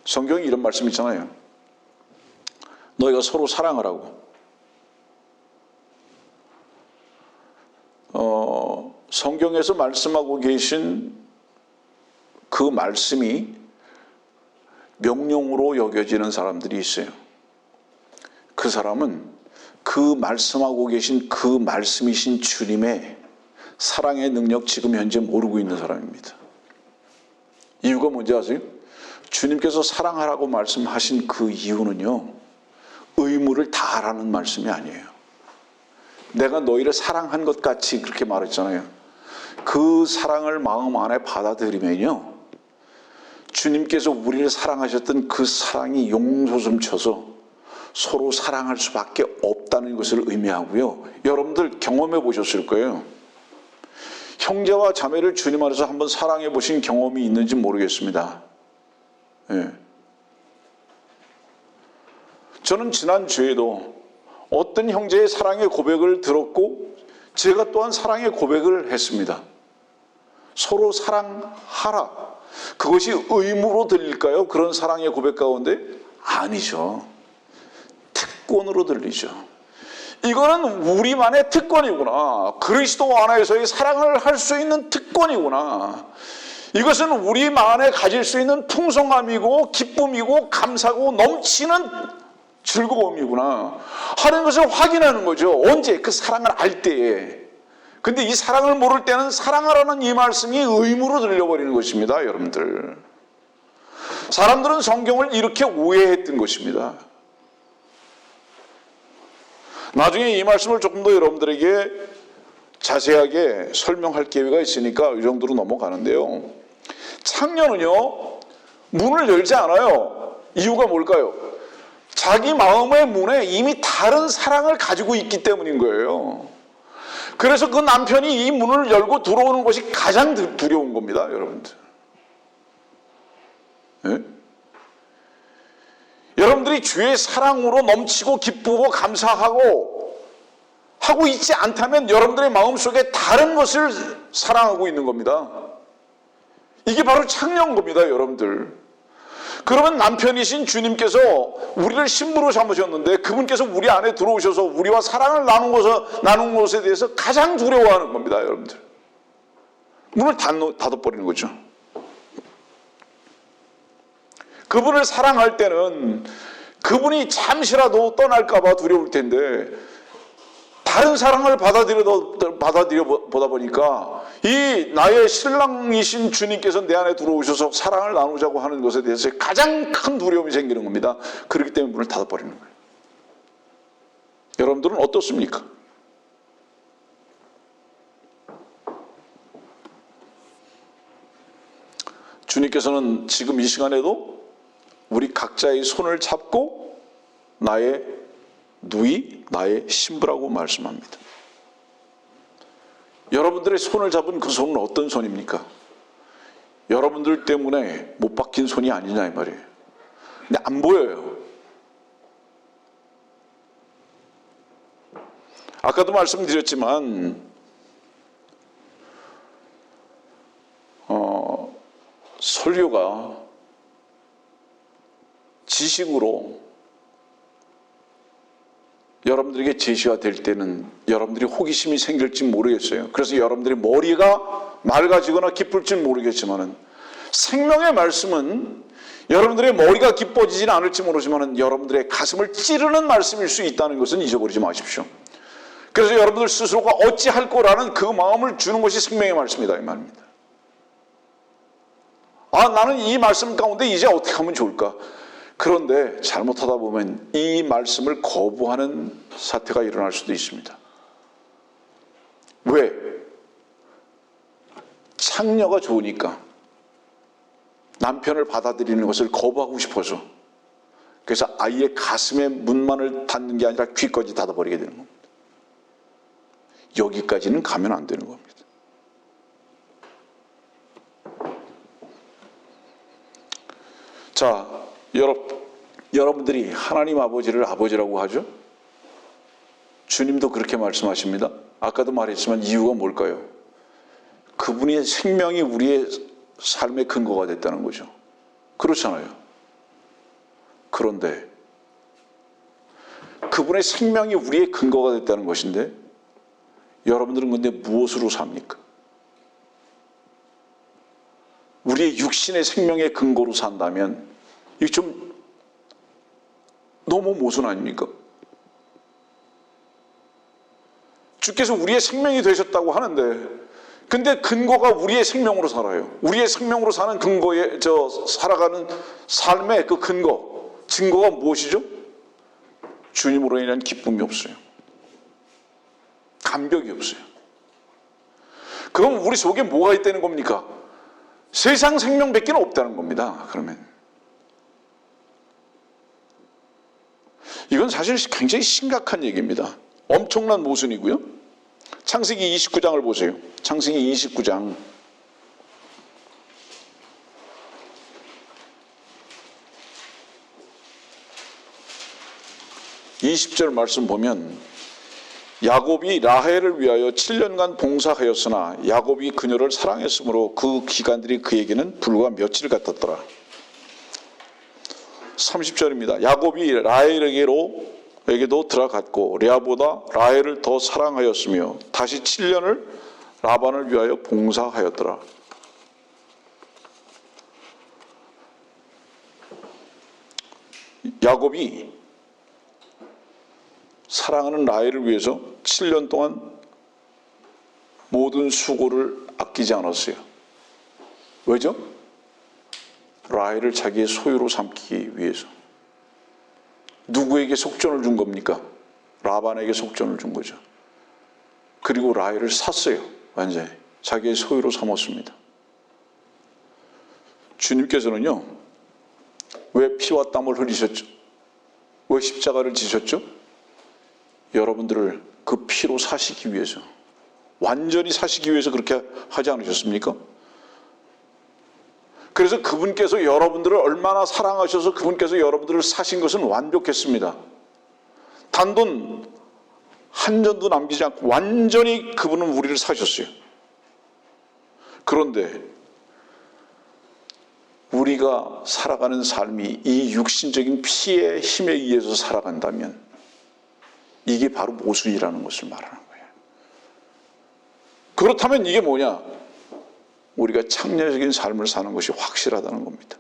성경에 이런 말씀 있잖아요. 너희가 서로 사랑하라고. 성경에서 말씀하고 계신 그 말씀이 명령으로 여겨지는 사람들이 있어요. 그 사람은 그 말씀하고 계신 그 말씀이신 주님의 사랑의 능력 지금 현재 모르고 있는 사람입니다. 이유가 뭔지 아세요? 주님께서 사랑하라고 말씀하신 그 이유는요, 의무를 다하라는 말씀이 아니에요. 내가 너희를 사랑한 것 같이 그렇게 말했잖아요. 그 사랑을 마음 안에 받아들이면요, 주님께서 우리를 사랑하셨던 그 사랑이 용솟음쳐서 서로 사랑할 수밖에 없다는 것을 의미하고요. 여러분들 경험해 보셨을 거예요. 형제와 자매를 주님 안에서 한번 사랑해 보신 경험이 있는지 모르겠습니다. 예. 저는 지난주에도 어떤 형제의 사랑의 고백을 들었고 제가 또한 사랑의 고백을 했습니다. 서로 사랑하라. 그것이 의무로 들릴까요? 그런 사랑의 고백 가운데? 아니죠. 특권으로 들리죠. 이거는 우리만의 특권이구나. 그리스도 안에서의 사랑을 할 수 있는 특권이구나. 이것은 우리만에 가질 수 있는 풍성함이고 기쁨이고 감사고 넘치는 즐거움이구나 하는 것을 확인하는 거죠. 언제? 그 사랑을 알 때에. 근데 이 사랑을 모를 때는 사랑하라는 이 말씀이 의무로 들려버리는 것입니다. 여러분들, 사람들은 성경을 이렇게 오해했던 것입니다. 나중에 이 말씀을 조금 더 여러분들에게 자세하게 설명할 기회가 있으니까 이 정도로 넘어가는데요. 창녀는요, 문을 열지 않아요. 이유가 뭘까요? 자기 마음의 문에 이미 다른 사랑을 가지고 있기 때문인 거예요. 그래서 그 남편이 이 문을 열고 들어오는 것이 가장 두려운 겁니다. 여러분들, 네? 여러분들이 주의 사랑으로 넘치고 기쁘고 감사하고 하고 있지 않다면 여러분들의 마음속에 다른 것을 사랑하고 있는 겁니다. 이게 바로 창녀인 겁니다. 여러분들, 그러면 남편이신 주님께서 우리를 신부로 삼으셨는데 그분께서 우리 안에 들어오셔서 우리와 사랑을 나눈 것에 대해서 가장 두려워하는 겁니다. 여러분들, 문을 닫아버리는 거죠. 그분을 사랑할 때는 그분이 잠시라도 떠날까 봐 두려울 텐데 다른 사랑을 받아들여 보다 보니까 이 나의 신랑이신 주님께서 내 안에 들어오셔서 사랑을 나누자고 하는 것에 대해서 가장 큰 두려움이 생기는 겁니다. 그렇기 때문에 문을 닫아버리는 거예요. 여러분들은 어떻습니까? 주님께서는 지금 이 시간에도 우리 각자의 손을 잡고 나의 누이, 나의 신부라고 말씀합니다. 여러분들의 손을 잡은 그 손은 어떤 손입니까? 여러분들 때문에 못 박힌 손이 아니냐 이 말이에요. 근데 안 보여요. 아까도 말씀드렸지만 설교가 지식으로 여러분들에게 제시가 될 때는 여러분들이 호기심이 생길지 모르겠어요. 그래서 여러분들의 머리가 맑아지거나 기쁠지 모르겠지만 생명의 말씀은 여러분들의 머리가 기뻐지지는 않을지 모르지만 여러분들의 가슴을 찌르는 말씀일 수 있다는 것은 잊어버리지 마십시오. 그래서 여러분들 스스로가 어찌할 거라는 그 마음을 주는 것이 생명의 말씀이다 이 말입니다. 아, 나는 이 말씀 가운데 이제 어떻게 하면 좋을까? 그런데 잘못하다 보면 이 말씀을 거부하는 사태가 일어날 수도 있습니다. 왜? 창녀가 좋으니까, 남편을 받아들이는 것을 거부하고 싶어서. 그래서 아이의 가슴에 문만을 닫는 게 아니라 귀까지 닫아버리게 되는 겁니다. 여기까지는 가면 안 되는 겁니다. 자, 여러분들이 하나님 아버지를 아버지라고 하죠? 주님도 그렇게 말씀하십니다. 아까도 말했지만 이유가 뭘까요? 그분의 생명이 우리의 삶의 근거가 됐다는 거죠. 그렇잖아요. 그런데 그분의 생명이 우리의 근거가 됐다는 것인데 여러분들은 근데 무엇으로 삽니까? 우리의 육신의 생명의 근거로 산다면 이게 좀 너무 모순 아닙니까? 주께서 우리의 생명이 되셨다고 하는데 근데 근거가 우리의 생명으로 살아요. 우리의 생명으로 사는 근거에 살아가는 삶의 그 근거, 증거가 무엇이죠? 주님으로 인한 기쁨이 없어요. 감격이 없어요. 그럼 우리 속에 뭐가 있다는 겁니까? 세상 생명밖에 없다는 겁니다. 그러면 이건 사실 굉장히 심각한 얘기입니다. 엄청난 모순이고요. 창세기 29장을 보세요. 창세기 29장 20절 말씀 보면 야곱이 라헬을 위하여 7년간 봉사하였으나 야곱이 그녀를 사랑했으므로 그 기간들이 그에게는 불과 며칠 같았더라. 30절입니다. 야곱이 라헬에게도 들어갔고 레아보다 라헬을 더 사랑하였으며 다시 7년을 라반을 위하여 봉사하였더라. 야곱이 사랑하는 라헬을 위해서 7년 동안 모든 수고를 아끼지 않았어요. 왜죠? 라헬을 자기의 소유로 삼기 위해서. 누구에게 속전을 준 겁니까? 라반에게 속전을 준 거죠. 그리고 라헬을 샀어요. 완전히 자기의 소유로 삼았습니다. 주님께서는요, 왜 피와 땀을 흘리셨죠? 왜 십자가를 지셨죠? 여러분들을 그 피로 사시기 위해서, 완전히 사시기 위해서 그렇게 하지 않으셨습니까? 그래서 그분께서 여러분들을 얼마나 사랑하셔서 그분께서 여러분들을 사신 것은 완벽했습니다. 단돈 한 전도 남기지 않고 완전히 그분은 우리를 사셨어요. 그런데 우리가 살아가는 삶이 이 육신적인 피의 힘에 의해서 살아간다면 이게 바로 모순이라는 것을 말하는 거예요. 그렇다면 이게 뭐냐? 우리가 창녀적인 삶을 사는 것이 확실하다는 겁니다.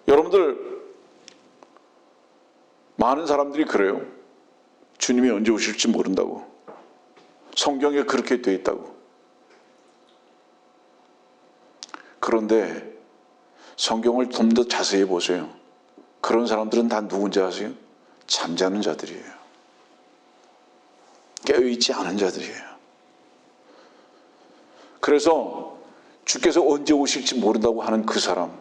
여러분들, 많은 사람들이 그래요. 주님이 언제 오실지 모른다고. 성경에 그렇게 되어 있다고. 그런데 성경을 좀 더 자세히 보세요. 그런 사람들은 다 누군지 아세요? 잠자는 자들이에요. 깨어있지 않은 자들이에요. 그래서 주께서 언제 오실지 모른다고 하는 그 사람은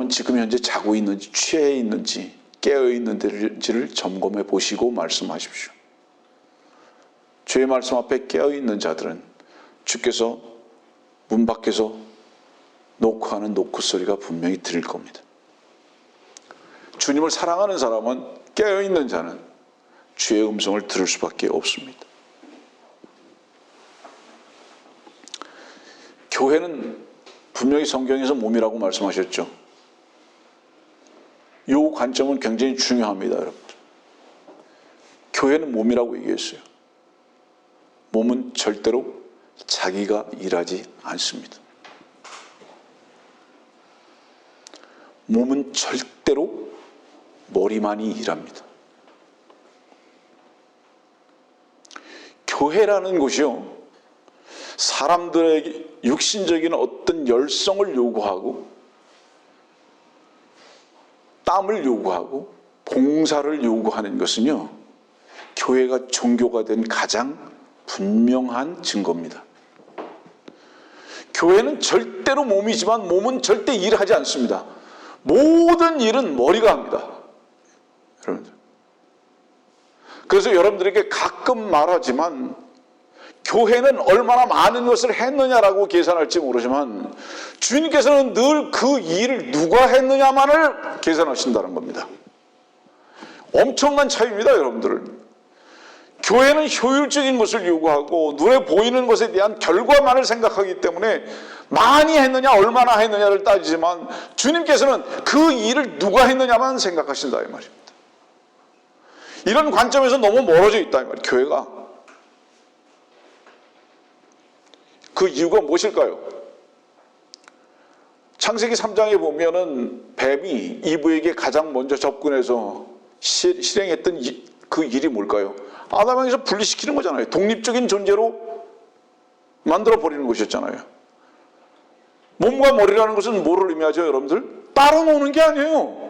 지금 현재 자고 있는지 취해 있는지 깨어 있는지를 점검해 보시고 말씀하십시오. 주의 말씀 앞에 깨어 있는 자들은 주께서 문 밖에서 노크하는 노크 소리가 분명히 들릴 겁니다. 주님을 사랑하는 사람은, 깨어 있는 자는 주의 음성을 들을 수밖에 없습니다. 교회는 분명히 성경에서 몸이라고 말씀하셨죠. 이 관점은 굉장히 중요합니다, 여러분. 교회는 몸이라고 얘기했어요. 몸은 절대로 자기가 일하지 않습니다. 몸은 절대로 머리만이 일합니다. 교회라는 곳이요, 사람들에게 육신적인 어떤 열성을 요구하고 땀을 요구하고 봉사를 요구하는 것은요, 교회가 종교가 된 가장 분명한 증거입니다. 교회는 절대로 몸이지만 몸은 절대 일하지 않습니다. 모든 일은 머리가 합니다. 여러분들. 그래서 여러분들에게 가끔 말하지만 교회는 얼마나 많은 것을 했느냐라고 계산할지 모르지만 주님께서는 늘 그 일을 누가 했느냐만을 계산하신다는 겁니다. 엄청난 차이입니다, 여러분들. 교회는 효율적인 것을 요구하고 눈에 보이는 것에 대한 결과만을 생각하기 때문에 많이 했느냐 얼마나 했느냐를 따지지만 주님께서는 그 일을 누가 했느냐만 생각하신다 이 말입니다. 이런 관점에서 너무 멀어져 있다 이 말이에요, 교회가. 그 이유가 무엇일까요? 창세기 3장에 보면은 뱀이 이브에게 가장 먼저 접근해서 실행했던 그 일이 뭘까요? 아담에게서 분리시키는 거잖아요. 독립적인 존재로 만들어버리는 것이었잖아요. 몸과 머리라는 것은 뭐를 의미하죠, 여러분들? 따로 노는 게 아니에요.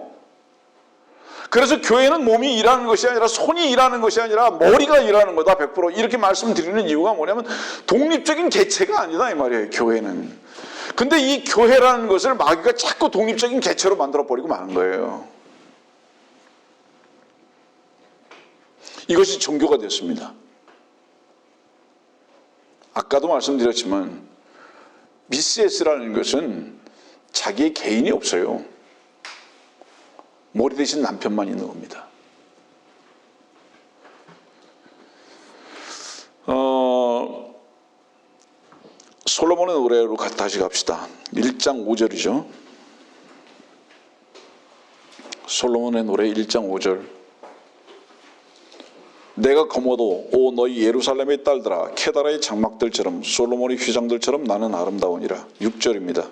그래서 교회는 몸이 일하는 것이 아니라 손이 일하는 것이 아니라 머리가 일하는 거다, 100%. 이렇게 말씀드리는 이유가 뭐냐면 독립적인 개체가 아니다 이 말이에요, 교회는. 근데 이 교회라는 것을 마귀가 자꾸 독립적인 개체로 만들어버리고 마는 거예요. 이것이 종교가 됐습니다. 아까도 말씀드렸지만 미스 S라는 것은 자기의 개인이 없어요. 머리 대신 남편만 있는 겁니다. 솔로몬의 노래로 다시 갑시다. 1장 5절이죠. 솔로몬의 노래 1장 5절. 내가 거머도 오 너희 예루살렘의 딸들아 케다라의 장막들처럼 솔로몬의 휘장들처럼 나는 아름다우니라. 6절입니다.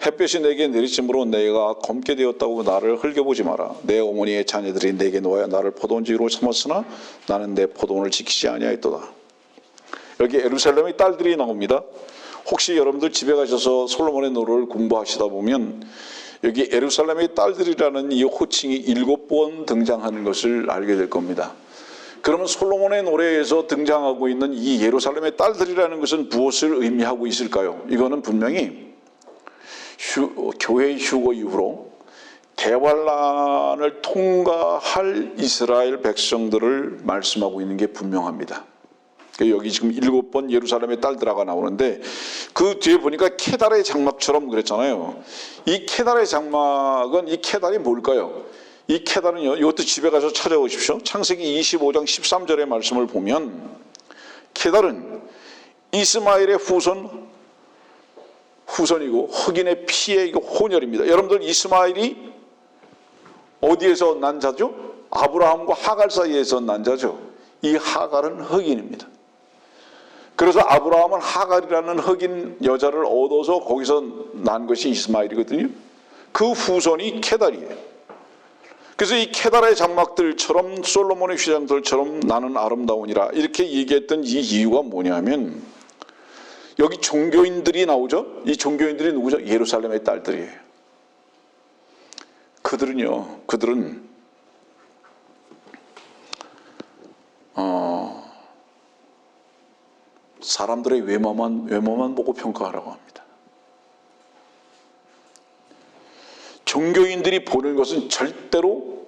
햇볕이 내게 내리침으로 내가 검게 되었다고 나를 흘겨보지 마라. 내 어머니의 자녀들이 내게 놓아야 나를 포도원지로 삼았으나 나는 내 포도원을 지키지 아니하였도다. 여기 예루살렘의 딸들이 나옵니다. 혹시 여러분들 집에 가셔서 솔로몬의 노래를 공부하시다 보면 여기 예루살렘의 딸들이라는 이 호칭이 7번 등장하는 것을 알게 될 겁니다. 그러면 솔로몬의 노래에서 등장하고 있는 이 예루살렘의 딸들이라는 것은 무엇을 의미하고 있을까요? 이거는 분명히 교회 휴거 이후로 대환란을 통과할 이스라엘 백성들을 말씀하고 있는 게 분명합니다. 여기 지금 7번 예루살렘의 딸들아가 나오는데 그 뒤에 보니까 케달의 장막처럼 그랬잖아요. 이 케달의 장막은 이 케달이 뭘까요? 이 케달은요, 이것도 집에 가서 찾아오십시오. 창세기 25장 13절의 말씀을 보면 케달은 이스마엘의 후손이고 흑인의 피의 혼혈입니다. 여러분들 이스마엘이 어디에서 난 자죠? 아브라함과 하갈 사이에서 난 자죠. 이 하갈은 흑인입니다. 그래서 아브라함은 하갈이라는 흑인 여자를 얻어서 거기서 난 것이 이스마엘이거든요. 그 후손이 케달이에요. 그래서 이 케달의 장막들처럼 솔로몬의 휘장들처럼 나는 아름다우니라 이렇게 얘기했던 이 이유가 뭐냐면 여기 종교인들이 나오죠. 이 종교인들이 누구죠? 예루살렘의 딸들이에요. 그들은 사람들의 외모만 보고 평가하라고 합니다. 종교인들이 보는 것은 절대로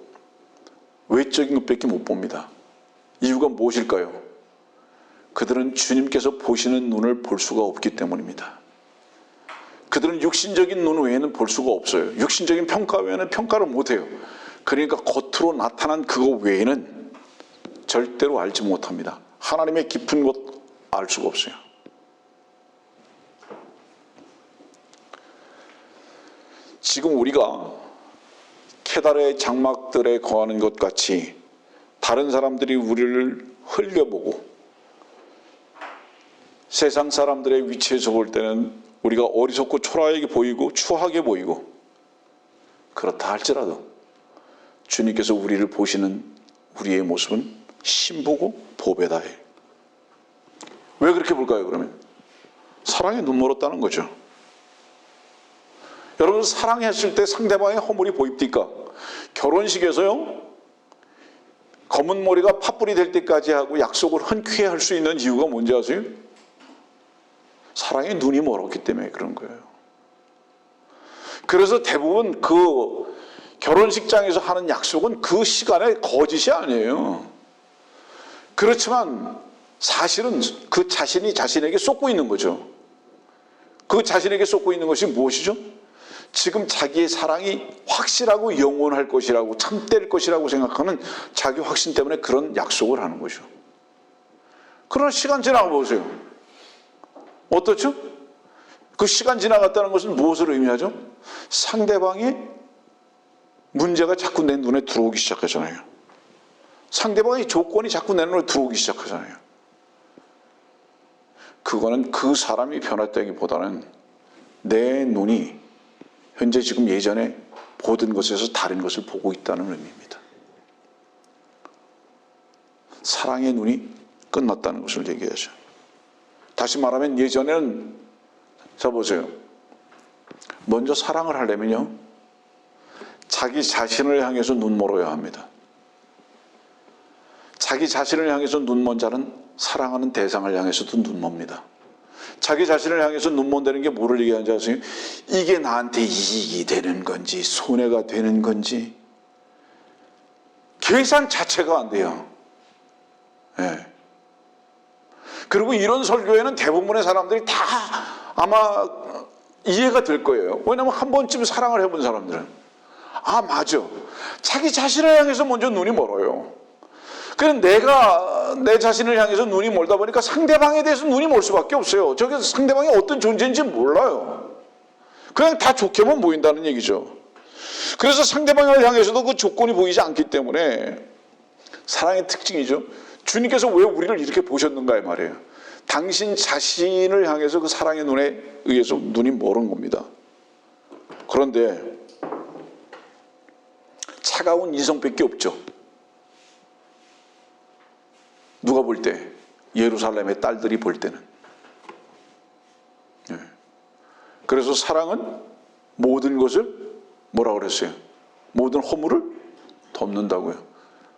외적인 것밖에 못 봅니다. 이유가 무엇일까요? 그들은 주님께서 보시는 눈을 볼 수가 없기 때문입니다. 그들은 육신적인 눈 외에는 볼 수가 없어요. 육신적인 평가 외에는 평가를 못해요. 그러니까 겉으로 나타난 그거 외에는 절대로 알지 못합니다. 하나님의 깊은 것 알 수가 없어요. 지금 우리가 케달의 장막들에 거하는 것 같이 다른 사람들이 우리를 흘려보고 세상 사람들의 위치에서 볼 때는 우리가 어리석고 초라하게 보이고 추하게 보이고 그렇다 할지라도 주님께서 우리를 보시는 우리의 모습은 신보고 보배다해요. 왜 그렇게 볼까요? 그러면 사랑에 눈멀었다는 거죠. 여러분 사랑했을 때 상대방의 허물이 보입니까? 결혼식에서요 검은 머리가 팥불이 될 때까지 하고 약속을 흔쾌히 할 수 있는 이유가 뭔지 아세요? 사랑에 눈이 멀었기 때문에 그런 거예요. 그래서 대부분 그 결혼식장에서 하는 약속은 그 시간에 거짓이 아니에요. 그렇지만 사실은 그 자신이 자신에게 쏟고 있는 거죠. 그 자신에게 쏟고 있는 것이 무엇이죠? 지금 자기의 사랑이 확실하고 영원할 것이라고 참될 것이라고 생각하는 자기 확신 때문에 그런 약속을 하는 거죠. 그러나 시간 지나가 보세요. 어떻죠? 그 시간 지나갔다는 것은 무엇을 의미하죠? 상대방의 문제가 자꾸 내 눈에 들어오기 시작하잖아요. 상대방의 조건이 자꾸 내 눈에 들어오기 시작하잖아요. 그거는 그 사람이 변했다기보다는 내 눈이 현재 지금 예전에 보던 것에서 다른 것을 보고 있다는 의미입니다. 사랑의 눈이 끝났다는 것을 얘기하죠. 다시 말하면 예전에는 자 보세요. 먼저 사랑을 하려면요 자기 자신을 향해서 눈 멀어야 합니다. 자기 자신을 향해서 눈 먼 자는 사랑하는 대상을 향해서도 눈 멉니다. 자기 자신을 향해서 눈 먼다는 게 뭐를 얘기하는지 아세요? 이게 나한테 이익이 되는 건지 손해가 되는 건지 계산 자체가 안 돼요. 네. 그리고 이런 설교에는 대부분의 사람들이 다 아마 이해가 될 거예요. 왜냐하면 한 번쯤 사랑을 해본 사람들은 아 맞아. 자기 자신을 향해서 먼저 눈이 멀어요. 그래서 내가 내 자신을 향해서 눈이 멀다 보니까 상대방에 대해서 눈이 멀 수밖에 없어요. 저게 상대방이 어떤 존재인지 몰라요. 그냥 다 좋게만 보인다는 얘기죠. 그래서 상대방을 향해서도 그 조건이 보이지 않기 때문에 사랑의 특징이죠. 주님께서 왜 우리를 이렇게 보셨는가 이 말이에요. 당신 자신을 향해서 그 사랑의 눈에 의해서 눈이 멀은 겁니다. 그런데 차가운 이성밖에 없죠. 누가 볼 때? 예루살렘의 딸들이 볼 때는. 그래서 사랑은 모든 것을 뭐라고 그랬어요? 모든 허물을 덮는다고요.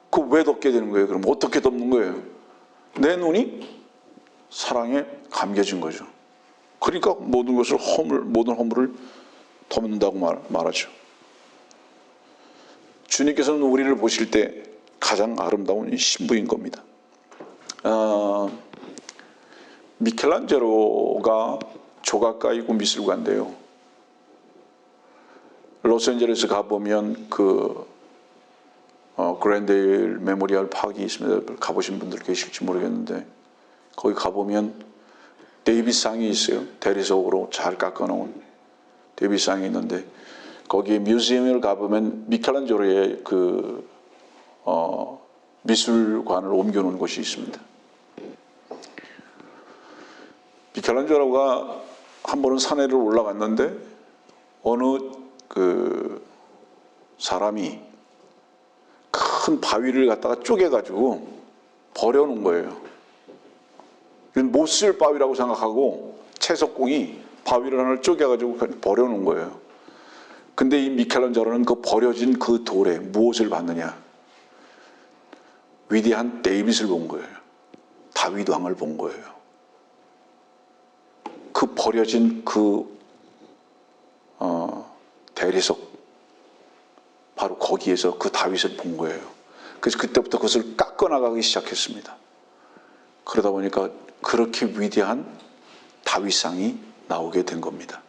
그거 왜 덮게 되는 거예요? 그럼 어떻게 덮는 거예요? 내 눈이 사랑에 감겨진 거죠. 그러니까 모든 것을 모든 허물을 덮는다고 말하죠. 주님께서는 우리를 보실 때 가장 아름다운 신부인 겁니다. 미켈란젤로가 조각가이고 미술가인데요. 로스앤젤레스 가보면 그 그랜데일 메모리얼 파크가 있습니다. 가보신 분들 계실지 모르겠는데 거기 가보면 데이비상이 있어요. 대리석으로 잘 깎아놓은 데이비상이 있는데 거기에 뮤지엄을 가보면 미켈란젤로의 그 미술관을 옮겨놓은 곳이 있습니다. 미켈란젤로가 한 번은 산에를 올라갔는데 어느 그 사람이 큰 바위를 갖다가 쪼개가지고 버려놓은 거예요. 못 쓸 바위라고 생각하고 채석공이 바위를 하나 쪼개가지고 버려놓은 거예요. 근데 이 미켈란젤로는 그 버려진 그 돌에 무엇을 봤느냐? 위대한 데이빗을 본 거예요. 다윗 왕을 본 거예요. 그 버려진 그 대리석 바로 거기에서 그 다윗을 본 거예요. 그래서 그때부터 그것을 깎아나가기 시작했습니다. 그러다 보니까 그렇게 위대한 다윗상이 나오게 된 겁니다.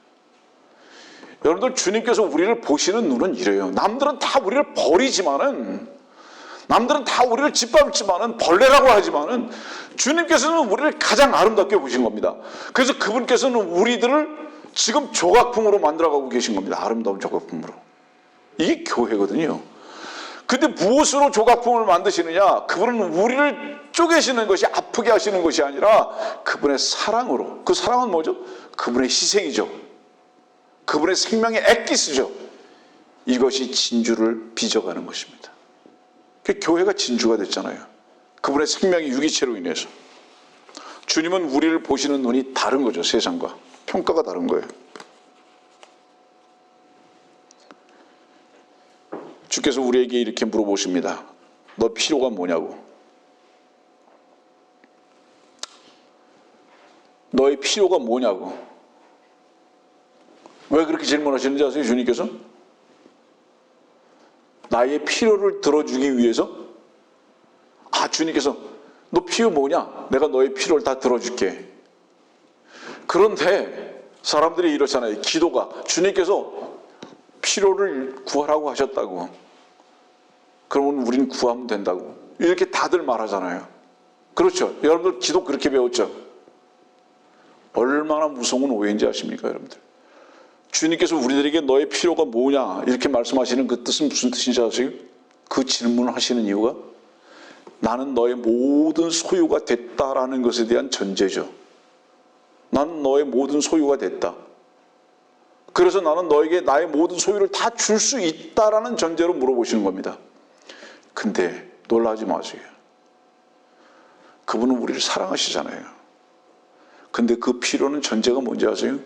여러분들 주님께서 우리를 보시는 눈은 이래요. 남들은 다 우리를 버리지만은 남들은 다 우리를 짓밟지만은 벌레라고 하지만은 주님께서는 우리를 가장 아름답게 보신 겁니다. 그래서 그분께서는 우리들을 지금 조각품으로 만들어가고 계신 겁니다. 아름다운 조각품으로. 이게 교회거든요. 근데 무엇으로 조각품을 만드시느냐? 그분은 우리를 쪼개시는 것이 아프게 하시는 것이 아니라 그분의 사랑으로. 그 사랑은 뭐죠? 그분의 희생이죠. 그분의 생명의 엑기스죠. 이것이 진주를 빚어가는 것입니다. 교회가 진주가 됐잖아요. 그분의 생명의 유기체로 인해서. 주님은 우리를 보시는 눈이 다른 거죠. 세상과. 평가가 다른 거예요. 주께서 우리에게 이렇게 물어보십니다. 너 필요가 뭐냐고. 너의 필요가 뭐냐고. 왜 그렇게 질문하시는지 아세요? 주님께서? 나의 필요를 들어주기 위해서? 주님께서 너 필요 뭐냐? 내가 너의 필요를 다 들어줄게. 그런데 사람들이 이러잖아요. 기도가 주님께서 필요를 구하라고 하셨다고. 그러면 우리는 구하면 된다고. 이렇게 다들 말하잖아요. 그렇죠? 여러분들 기도 그렇게 배웠죠? 얼마나 무서운 오해인지 아십니까, 여러분들? 주님께서 우리들에게 너의 필요가 뭐냐 이렇게 말씀하시는 그 뜻은 무슨 뜻인지 아세요? 그 질문을 하시는 이유가 나는 너의 모든 소유가 됐다라는 것에 대한 전제죠. 나는 너의 모든 소유가 됐다. 그래서 나는 너에게 나의 모든 소유를 다 줄 수 있다라는 전제로 물어보시는 겁니다. 근데 놀라지 마세요. 그분은 우리를 사랑하시잖아요. 근데 그 필요는 전제가 뭔지 아세요?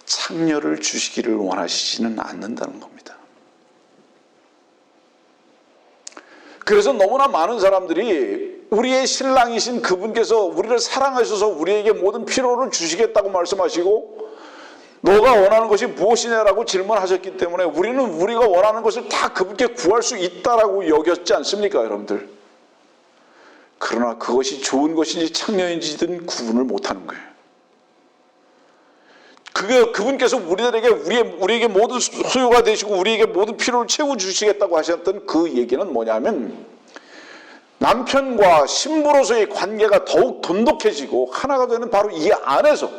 창녀를 주시기를 원하시지는 않는다는 겁니다. 그래서 너무나 많은 사람들이 우리의 신랑이신 그분께서 우리를 사랑하셔서 우리에게 모든 필요를 주시겠다고 말씀하시고 너가 원하는 것이 무엇이냐라고 질문하셨기 때문에 우리는 우리가 원하는 것을 다 그분께 구할 수 있다라고 여겼지 않습니까, 여러분들? 그러나 그것이 좋은 것인지 창녀인지든 구분을 못하는 거예요. 그분께서 우리에게 모든 소유가 되시고 우리에게 모든 필요를 채워주시겠다고 하셨던 그 얘기는 뭐냐면, 남편과 신부로서의 관계가 더욱 돈독해지고 하나가 되는 바로 이 안에서,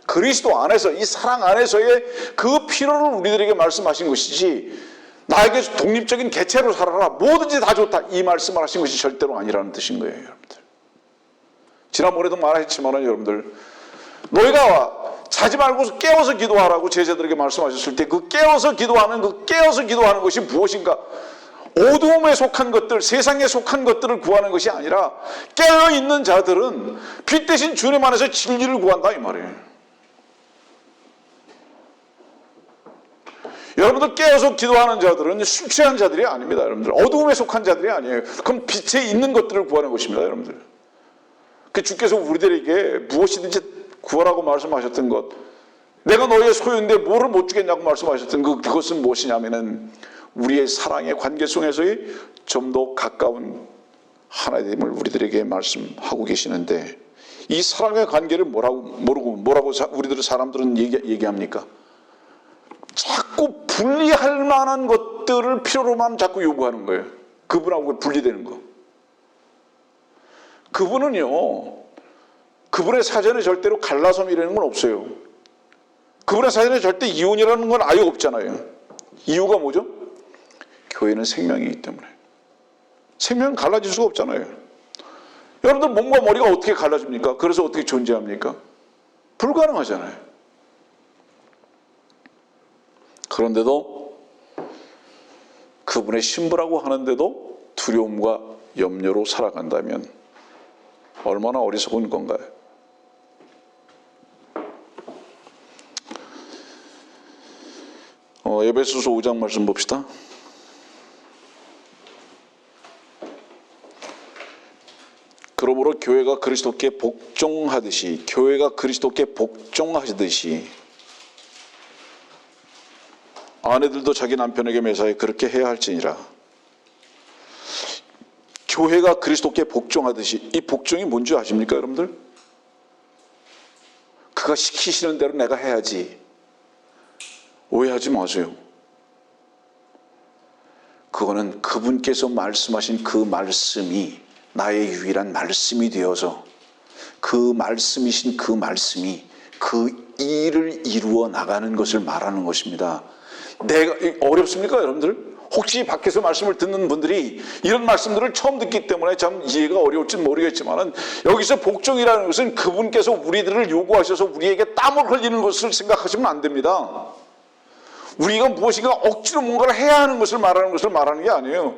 그리스도 안에서, 이 사랑 안에서의 그 필요를 우리들에게 말씀하신 것이지, 나에게 독립적인 개체로 살아라, 뭐든지 다 좋다, 이 말씀을 하신 것이 절대로 아니라는 뜻인 거예요, 여러분들. 지난번에도 말했지만 여러분들, 너희가 자지 말고 깨워서 기도하라고 제자들에게 말씀하셨을 때, 그 깨워서 기도하는 것이 무엇인가? 어두움에 속한 것들, 세상에 속한 것들을 구하는 것이 아니라, 깨어있는 자들은 빛 대신 주님 안에서 진리를 구한다, 이 말이에요. 여러분들, 깨어서 기도하는 자들은 술 취한 자들이 아닙니다, 여러분들. 어두움에 속한 자들이 아니에요. 그럼 빛에 있는 것들을 구하는 것입니다, 여러분들. 그 주께서 우리들에게 무엇이든지 구하라고 말씀하셨던 것, 내가 너희의 소유인데 뭐를 못 주겠냐고 말씀하셨던 그것은 무엇이냐면은, 우리의 사랑의 관계 속에서의 좀 더 가까운 하나님을 우리들에게 말씀하고 계시는데, 이 사랑의 관계를 뭐라고 우리들 사람들은 얘기합니까? 자꾸 분리할 만한 것들을 필요로만 자꾸 요구하는 거예요. 그분하고 분리되는 거. 그분은요, 그분의 사전에 절대로 갈라섬이라는 건 없어요. 그분의 사전에 절대 이혼이라는 건 아예 없잖아요. 이유가 뭐죠? 교회는 생명이기 때문에. 생명은 갈라질 수가 없잖아요. 여러분들, 몸과 머리가 어떻게 갈라집니까? 그래서 어떻게 존재합니까? 불가능하잖아요. 그런데도 그분의 신부라고 하는데도 두려움과 염려로 살아간다면 얼마나 어리석은 건가요? 에베소서 5장 말씀 봅시다. 그러므로 교회가 그리스도께 복종하듯이 아내들도 자기 남편에게 매사에 그렇게 해야 할지니라. 교회가 그리스도께 복종하듯이, 이 복종이 뭔지 아십니까, 여러분들? 그가 시키시는 대로 내가 해야지. 오해하지 마세요. 그거는 그분께서 말씀하신 그 말씀이 나의 유일한 말씀이 되어서, 그 말씀이신 그 말씀이 그 일을 이루어 나가는 것을 말하는 것입니다. 어렵습니까, 여러분들? 혹시 밖에서 말씀을 듣는 분들이 이런 말씀들을 처음 듣기 때문에 참 이해가 어려울지 모르겠지만, 여기서 복종이라는 것은 그분께서 우리들을 요구하셔서 우리에게 땀을 흘리는 것을 생각하시면 안 됩니다. 우리가 무엇인가 억지로 뭔가를 해야 하는 것을 말하는 게 아니에요.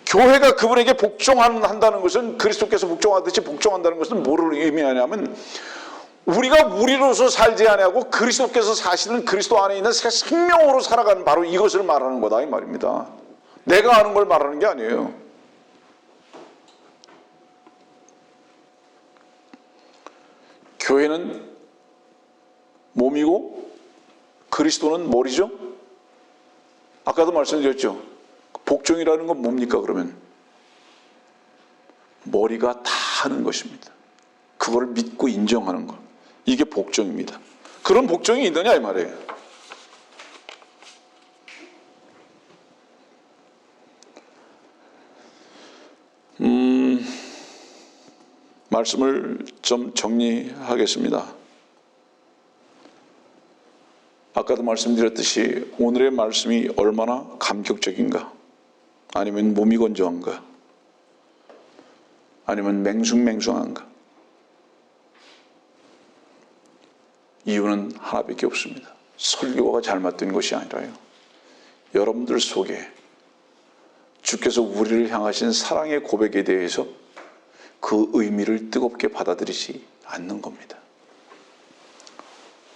교회가 그분에게 복종한다는 것은, 그리스도께서 복종하듯이 복종한다는 것은 뭐를 의미하냐면, 우리가 우리로서 살지 아니하고 그리스도께서 사시는 그리스도 안에 있는 새 생명으로 살아가는, 바로 이것을 말하는 거다, 이 말입니다. 내가 아는 걸 말하는 게 아니에요. 교회는 몸이고 그리스도는 머리죠. 아까도 말씀드렸죠. 복종이라는 건 뭡니까, 그러면? 머리가 다 하는 것입니다. 그걸 믿고 인정하는 것. 이게 복종입니다. 그런 복종이 있느냐, 이 말이에요. 말씀을 좀 정리하겠습니다. 아까도 말씀드렸듯이 오늘의 말씀이 얼마나 감격적인가, 아니면 몸이 건조한가, 아니면 맹숭맹숭한가, 이유는 하나밖에 없습니다. 설교가 잘못된 것이 아니라요, 여러분들 속에 주께서 우리를 향하신 사랑의 고백에 대해서 그 의미를 뜨겁게 받아들이지 않는 겁니다.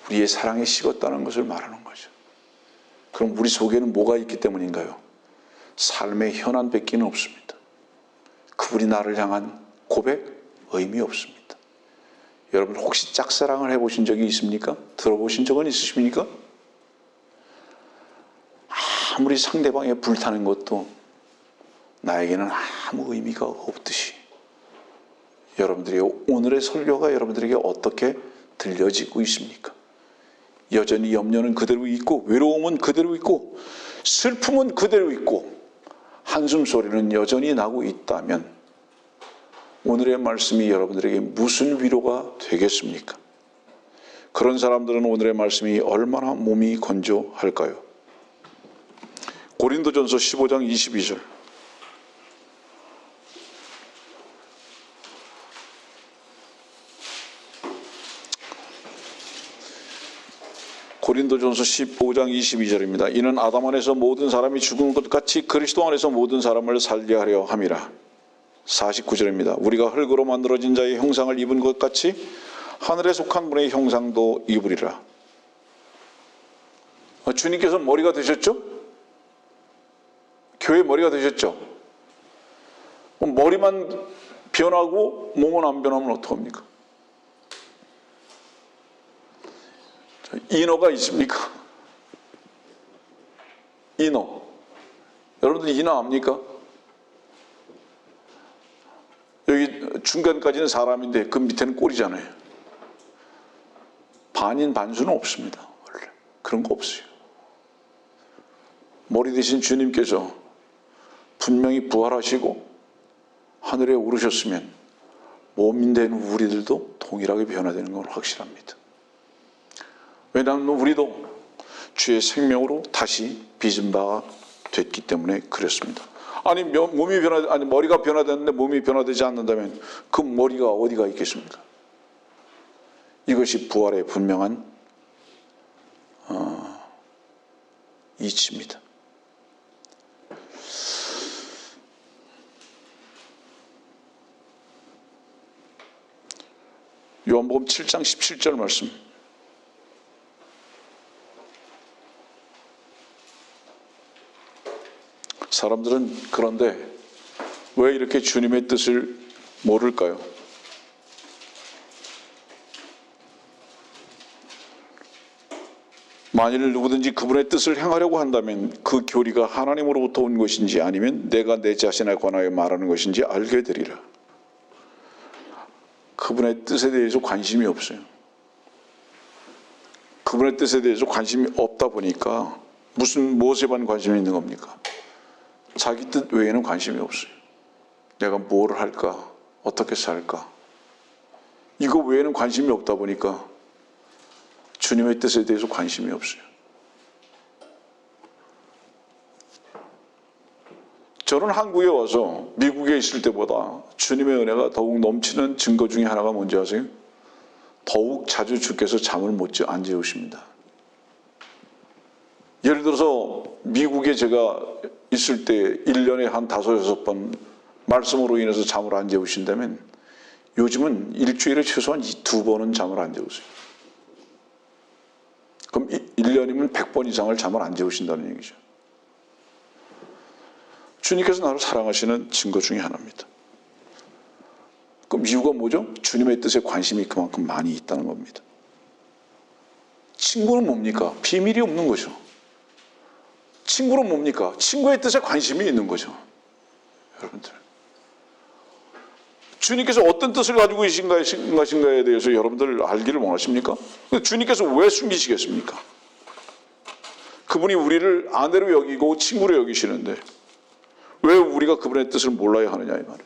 우리의 사랑이 식었다는 것을 말하는 거죠. 그럼 우리 속에는 뭐가 있기 때문인가요? 삶의 현안밖에는 없습니다. 그분이 나를 향한 고백, 의미 없습니다. 여러분, 혹시 짝사랑을 해보신 적이 있습니까? 들어보신 적은 있으십니까? 아무리 상대방에 불타는 것도 나에게는 아무 의미가 없듯이, 여러분들이 오늘의 설교가 여러분들에게 어떻게 들려지고 있습니까? 여전히 염려는 그대로 있고 외로움은 그대로 있고 슬픔은 그대로 있고 한숨소리는 여전히 나고 있다면 오늘의 말씀이 여러분들에게 무슨 위로가 되겠습니까? 그런 사람들은 오늘의 말씀이 얼마나 몸이 건조할까요? 고린도전서 15장 22절. 고린도전서 15장 22절입니다. 이는 아담 안에서 모든 사람이 죽은 것 같이 그리스도 안에서 모든 사람을 살게 하려 함이라. 49절입니다. 우리가 흙으로 만들어진 자의 형상을 입은 것 같이 하늘에 속한 분의 형상도 입으리라. 주님께서 머리가 되셨죠? 교회 머리가 되셨죠? 머리만 변하고 몸은 안 변하면 어떡합니까? 인어가 있습니까? 인어. 여러분들 인어 압니까? 여기 중간까지는 사람인데 그 밑에는 꼴이잖아요. 반인 반수는 없습니다. 원래 그런 거 없어요. 머리 대신 주님께서 분명히 부활하시고 하늘에 오르셨으면 몸인 된 우리들도 동일하게 변화되는 건 확실합니다. 왜냐하면 우리도 주의 생명으로 다시 빚은 바가 됐기 때문에 그렇습니다. 아니 머리가 변화됐는데 몸이 변화되지 않는다면 그 머리가 어디가 있겠습니까? 이것이 부활의 분명한 이치입니다. 요한복음 7장 17절 말씀. 사람들은 그런데 왜 이렇게 주님의 뜻을 모를까요? 만일 누구든지 그분의 뜻을 행하려고 한다면 그 교리가 하나님으로부터 온 것인지 아니면 내가 내 자신에 관하여 말하는 것인지 알게 되리라. 그분의 뜻에 대해서 관심이 없어요. 그분의 뜻에 대해서 관심이 없다 보니까 무엇에만 관심이 있는 겁니까? 자기 뜻 외에는 관심이 없어요. 내가 뭘 할까? 어떻게 살까? 이거 외에는 관심이 없다 보니까 주님의 뜻에 대해서 관심이 없어요. 저는 한국에 와서 미국에 있을 때보다 주님의 은혜가 더욱 넘치는 증거 중에 하나가 뭔지 아세요? 더욱 자주 주께서 잠을 안 재우십니다. 예를 들어서 미국에 제가 있을 때 1년에 한 5, 6번 말씀으로 인해서 잠을 안 재우신다면 요즘은 일주일에 최소한 2번은 잠을 안 재우세요. 그럼 1년이면 100번 이상을 잠을 안 재우신다는 얘기죠. 주님께서 나를 사랑하시는 증거 중에 하나입니다. 그럼 이유가 뭐죠? 주님의 뜻에 관심이 그만큼 많이 있다는 겁니다. 친구는 뭡니까? 비밀이 없는 거죠. 친구는 뭡니까? 친구의 뜻에 관심이 있는 거죠. 여러분들. 주님께서 어떤 뜻을 가지고 계신가에 대해서 여러분들 알기를 원하십니까? 주님께서 왜 숨기시겠습니까? 그분이 우리를 아내로 여기고 친구로 여기시는데 왜 우리가 그분의 뜻을 몰라야 하느냐 이 말입니다.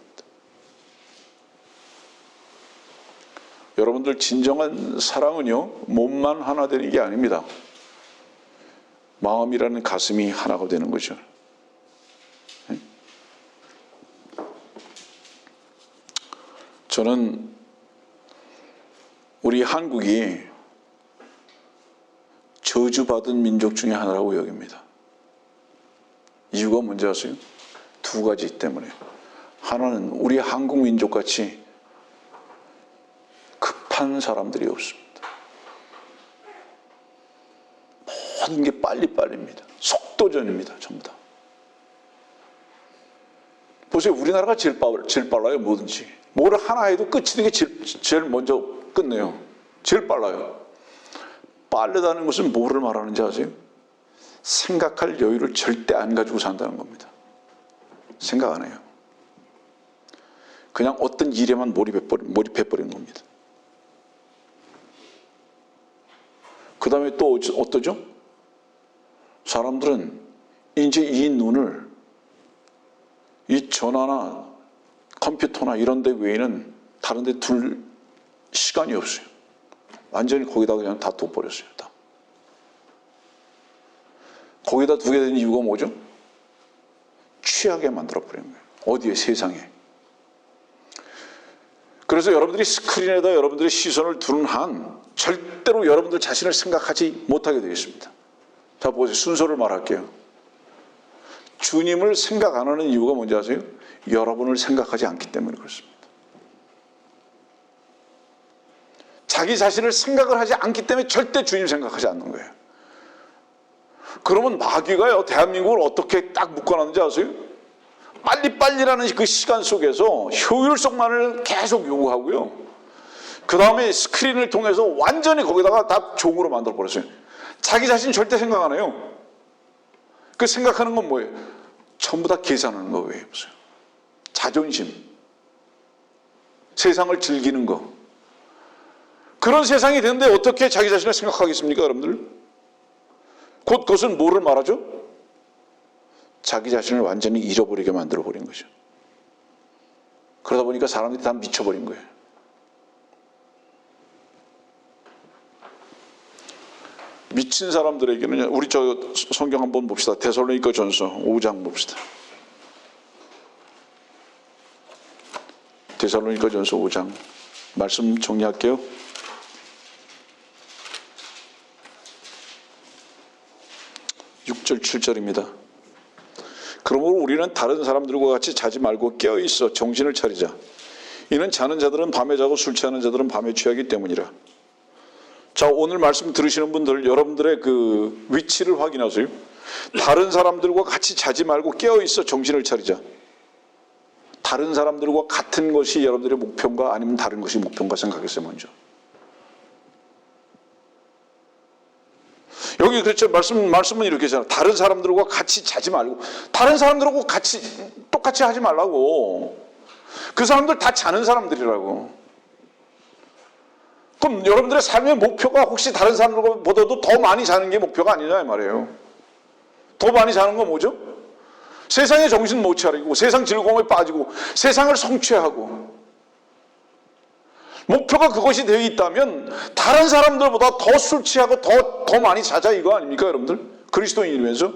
여러분들 진정한 사랑은요 몸만 하나 되는 게 아닙니다. 마음이라는 가슴이 하나가 되는 거죠. 저는 우리 한국이 저주받은 민족 중에 하나라고 여깁니다. 이유가 뭔지 아세요? 2가지 때문에. 하나는 우리 한국 민족같이 급한 사람들이 없습니다. 모든 게 빨리빨리입니다. 속도전입니다. 전부 다. 보세요. 우리나라가 제일 빨라요. 뭐든지. 뭘 하나 해도 끝이는 게 제일 먼저 끝내요. 제일 빨라요. 빠르다는 것은 뭐를 말하는지 아세요? 생각할 여유를 절대 안 가지고 산다는 겁니다. 생각 안 해요. 그냥 어떤 일에만 몰입해버리는 겁니다. 그 그 다음에 또 어떠죠? 사람들은 이제 이 눈을 이 전화나 컴퓨터나 이런 데 외에는 다른 데 둘 시간이 없어요. 완전히 거기다 그냥 다 둬버렸어요. 다. 거기다 두게 된 이유가 뭐죠? 취하게 만들어버린 거예요. 어디에? 세상에. 그래서 여러분들이 스크린에다 여러분들의 시선을 두는 한 절대로 여러분들 자신을 생각하지 못하게 되겠습니다. 자, 보세요. 순서를 말할게요. 주님을 생각 안 하는 이유가 뭔지 아세요? 여러분을 생각하지 않기 때문에 그렇습니다. 자기 자신을 생각을 하지 않기 때문에 절대 주님 생각하지 않는 거예요. 그러면 마귀가요, 대한민국을 어떻게 딱 묶어놨는지 아세요? 빨리빨리라는 그 시간 속에서 효율성만을 계속 요구하고요. 그 다음에 스크린을 통해서 완전히 거기다가 다 종으로 만들어버렸어요. 자기 자신 절대 생각 안 해요. 그 생각하는 건 뭐예요? 전부 다 계산하는 거예요. 자존심, 세상을 즐기는 거. 그런 세상이 되는데 어떻게 자기 자신을 생각하겠습니까, 여러분들? 곧 그것은 뭐를 말하죠? 자기 자신을 완전히 잃어버리게 만들어버린 거죠. 그러다 보니까 사람들이 다 미쳐버린 거예요. 미친 사람들에게는, 우리 저 성경 한번 봅시다. 데살로니가 전서 5장 봅시다. 데살로니가 전서 5장 말씀 정리할게요. 6절 7절입니다. 그러므로 우리는 다른 사람들과 같이 자지 말고 깨어있어 정신을 차리자. 이는 자는 자들은 밤에 자고 술 취하는 자들은 밤에 취하기 때문이라. 자, 오늘 말씀 들으시는 분들, 여러분들의 그 위치를 확인하세요. 다른 사람들과 같이 자지 말고 깨어있어 정신을 차리자. 다른 사람들과 같은 것이 여러분들의 목표인가 아니면 다른 것이 목표인가 생각했어요. 먼저. 여기 그렇죠. 말씀은 이렇게 하잖아요. 다른 사람들과 같이 자지 말고, 다른 사람들하고 똑같이 하지 말라고. 그 사람들 다 자는 사람들이라고. 그럼 여러분들의 삶의 목표가 혹시 다른 사람들보다도 더 많이 자는 게 목표가 아니냐 이 말이에요. 더 많이 자는 건 뭐죠? 세상에 정신 못 차리고, 세상 즐거움에 빠지고, 세상을 성취하고. 목표가 그것이 되어 있다면 다른 사람들보다 더 술 취하고 더 많이 자자 이거 아닙니까, 여러분들? 그리스도인이면서.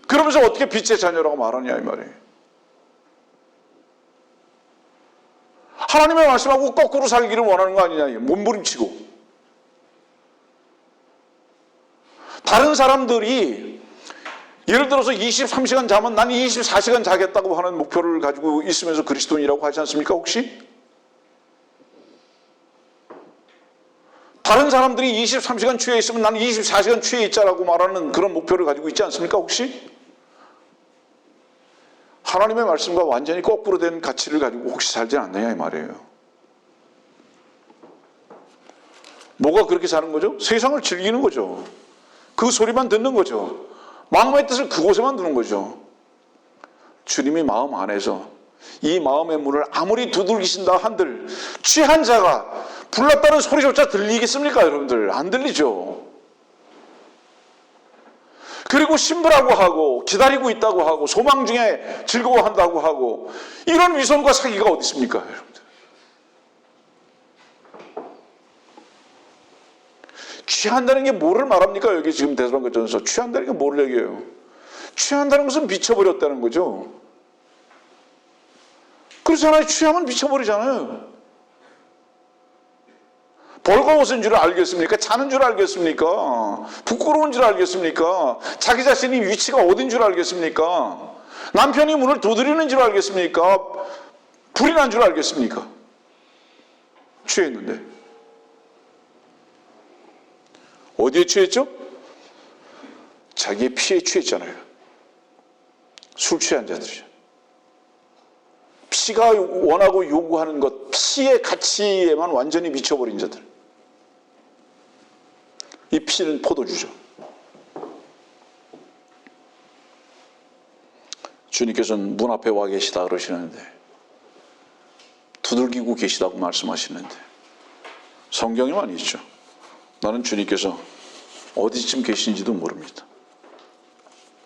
그러면서 어떻게 빛의 자녀라고 말하냐 이 말이에요. 하나님의 말씀하고 거꾸로 살기를 원하는 거 아니냐, 몸부림치고. 다른 사람들이 예를 들어서 23시간 자면 난 24시간 자겠다고 하는 목표를 가지고 있으면서 그리스도인이라고 하지 않습니까, 혹시? 다른 사람들이 23시간 취해 있으면 나는 24시간 취해 있자라고 말하는 그런 목표를 가지고 있지 않습니까, 혹시? 하나님의 말씀과 완전히 거꾸로 된 가치를 가지고 혹시 살지 않느냐 이 말이에요. 뭐가 그렇게 사는 거죠? 세상을 즐기는 거죠. 그 소리만 듣는 거죠. 마음의 뜻을 그곳에만 두는 거죠. 주님이 마음 안에서 이 마음의 문을 아무리 두들기신다 한들 취한 자가 불났다는 소리조차 들리겠습니까, 여러분들? 안 들리죠. 그리고 신부라고 하고 기다리고 있다고 하고 소망 중에 즐거워한다고 하고 이런 위선과 사기가 어디 있습니까, 여러분들? 취한다는 게 뭐를 말합니까? 여기 지금 데살로니가전서 취한다는 게 뭐를 얘기해요? 취한다는 것은 미쳐버렸다는 거죠. 그렇잖아요. 취하면 미쳐버리잖아요. 벌거벗은 줄 알겠습니까? 자는 줄 알겠습니까? 부끄러운 줄 알겠습니까? 자기 자신이 위치가 어딘 줄 알겠습니까? 남편이 문을 두드리는 줄 알겠습니까? 불이 난 줄 알겠습니까? 취했는데. 어디에 취했죠? 자기의 피에 취했잖아요. 술 취한 자들이죠. 피가 원하고 요구하는 것, 피의 가치에만 완전히 미쳐버린 자들. 이 피는 포도주죠. 주님께서는 문 앞에 와 계시다 그러시는데, 두들기고 계시다고 말씀하시는데, 성경에만 있죠. 나는 주님께서 어디쯤 계신지도 모릅니다.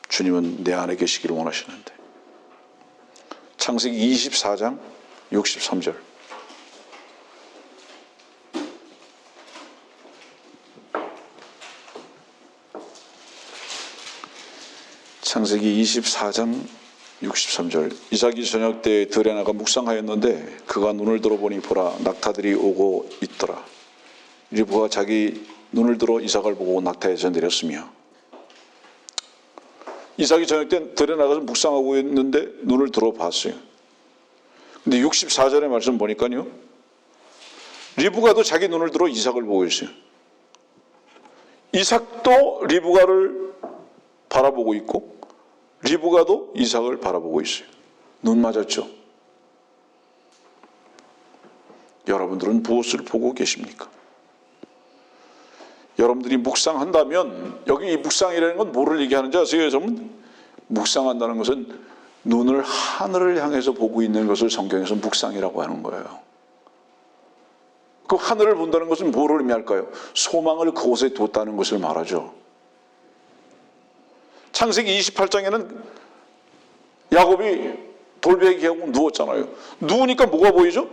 주님은 내 안에 계시기를 원하시는데. 창세기 24장 63절. 창세기 24장 63절. 이삭이 저녁 때 들에 나가 묵상하였는데 그가 눈을 들어보니 보라 낙타들이 오고 있더라. 리브가 자기 눈을 들어 이삭을 보고 낙타에서 내렸으며. 이삭이 저녁 때 들에 나가서 묵상하고 있는데 눈을 들어봤어요. 근데 64절의 말씀 보니까요, 리브가도 자기 눈을 들어 이삭을 보고 있어요. 이삭도 리브가를 바라보고 있고 리브가도 이삭을 바라보고 있어요. 눈 맞았죠? 여러분들은 무엇을 보고 계십니까? 여러분들이 묵상한다면, 여기 이 묵상이라는 건 뭐를 얘기하는지 아세요? 여러분, 묵상한다는 것은 눈을 하늘을 향해서 보고 있는 것을 성경에서 묵상이라고 하는 거예요. 그 하늘을 본다는 것은 뭐를 의미할까요? 소망을 그곳에 뒀다는 것을 말하죠. 창세기 28장에는 야곱이 돌베개하고 누웠잖아요. 누우니까 뭐가 보이죠?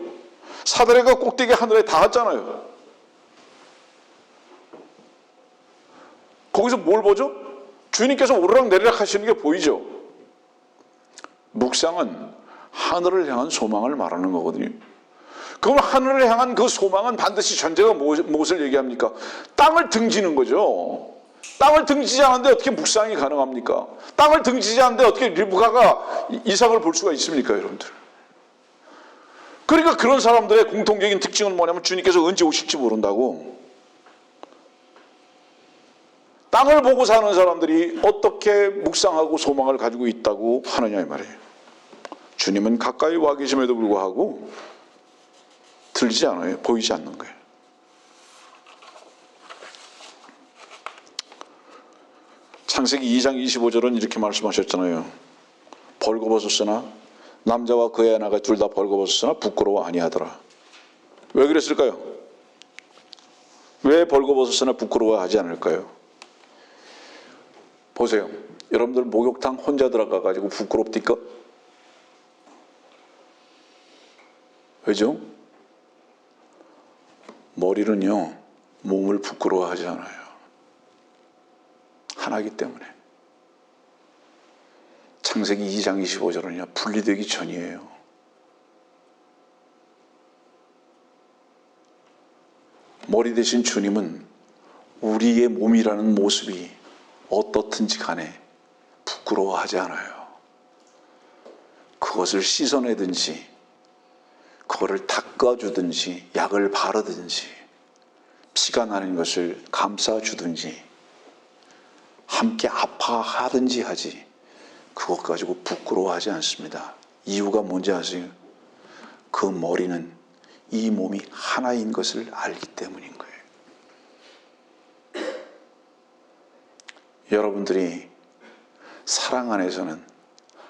사다리가 꼭대기 하늘에 닿았잖아요. 거기서 뭘 보죠? 주님께서 오르락내리락 하시는 게 보이죠. 묵상은 하늘을 향한 소망을 말하는 거거든요. 그럼 하늘을 향한 그 소망은 반드시 전제가 무엇을 얘기합니까? 땅을 등지는 거죠. 땅을 등지지 않는데 어떻게 묵상이 가능합니까? 땅을 등지지 않는데 어떻게 리브가가 이삭을 볼 수가 있습니까, 여러분들? 그러니까 그런 사람들의 공통적인 특징은 뭐냐면 주님께서 언제 오실지 모른다고. 땅을 보고 사는 사람들이 어떻게 묵상하고 소망을 가지고 있다고 하느냐 이 말이에요. 주님은 가까이 와 계심에도 불구하고 들리지 않아요. 보이지 않는 거예요. 창세기 2장 25절은 이렇게 말씀하셨잖아요. 벌거벗었으나 남자와 그의 아내가 둘 다 벌거벗었으나 부끄러워 아니하더라. 왜 그랬을까요? 왜 벌거벗었으나 부끄러워하지 않을까요? 보세요. 여러분들 목욕탕 혼자 들어가 가지고 부끄럽디까? 왜죠? 머리는요, 몸을 부끄러워하지 않아요. 하나이기 때문에. 창세기 2장 25절은요, 분리되기 전이에요. 머리 대신 주님은 우리의 몸이라는 모습이 어떻든지 간에 부끄러워하지 않아요. 그것을 씻어내든지 그거를 닦아주든지 약을 바르든지 피가 나는 것을 감싸주든지 함께 아파하든지 하지 그것 가지고 부끄러워하지 않습니다. 이유가 뭔지 아세요? 그 머리는 이 몸이 하나인 것을 알기 때문인 거예요. 여러분들이 사랑 안에서는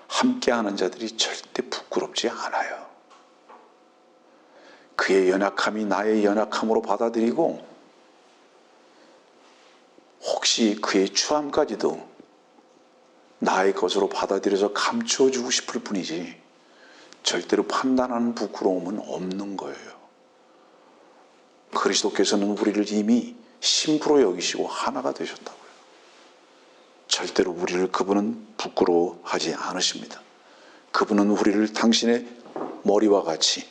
함께하는 자들이 절대 부끄럽지 않아요. 그의 연약함이 나의 연약함으로 받아들이고 혹시 그의 추함까지도 나의 것으로 받아들여서 감춰주고 싶을 뿐이지 절대로 판단하는 부끄러움은 없는 거예요. 그리스도께서는 우리를 이미 신부로 여기시고 하나가 되셨다고요. 절대로 우리를 그분은 부끄러워하지 않으십니다. 그분은 우리를 당신의 머리와 같이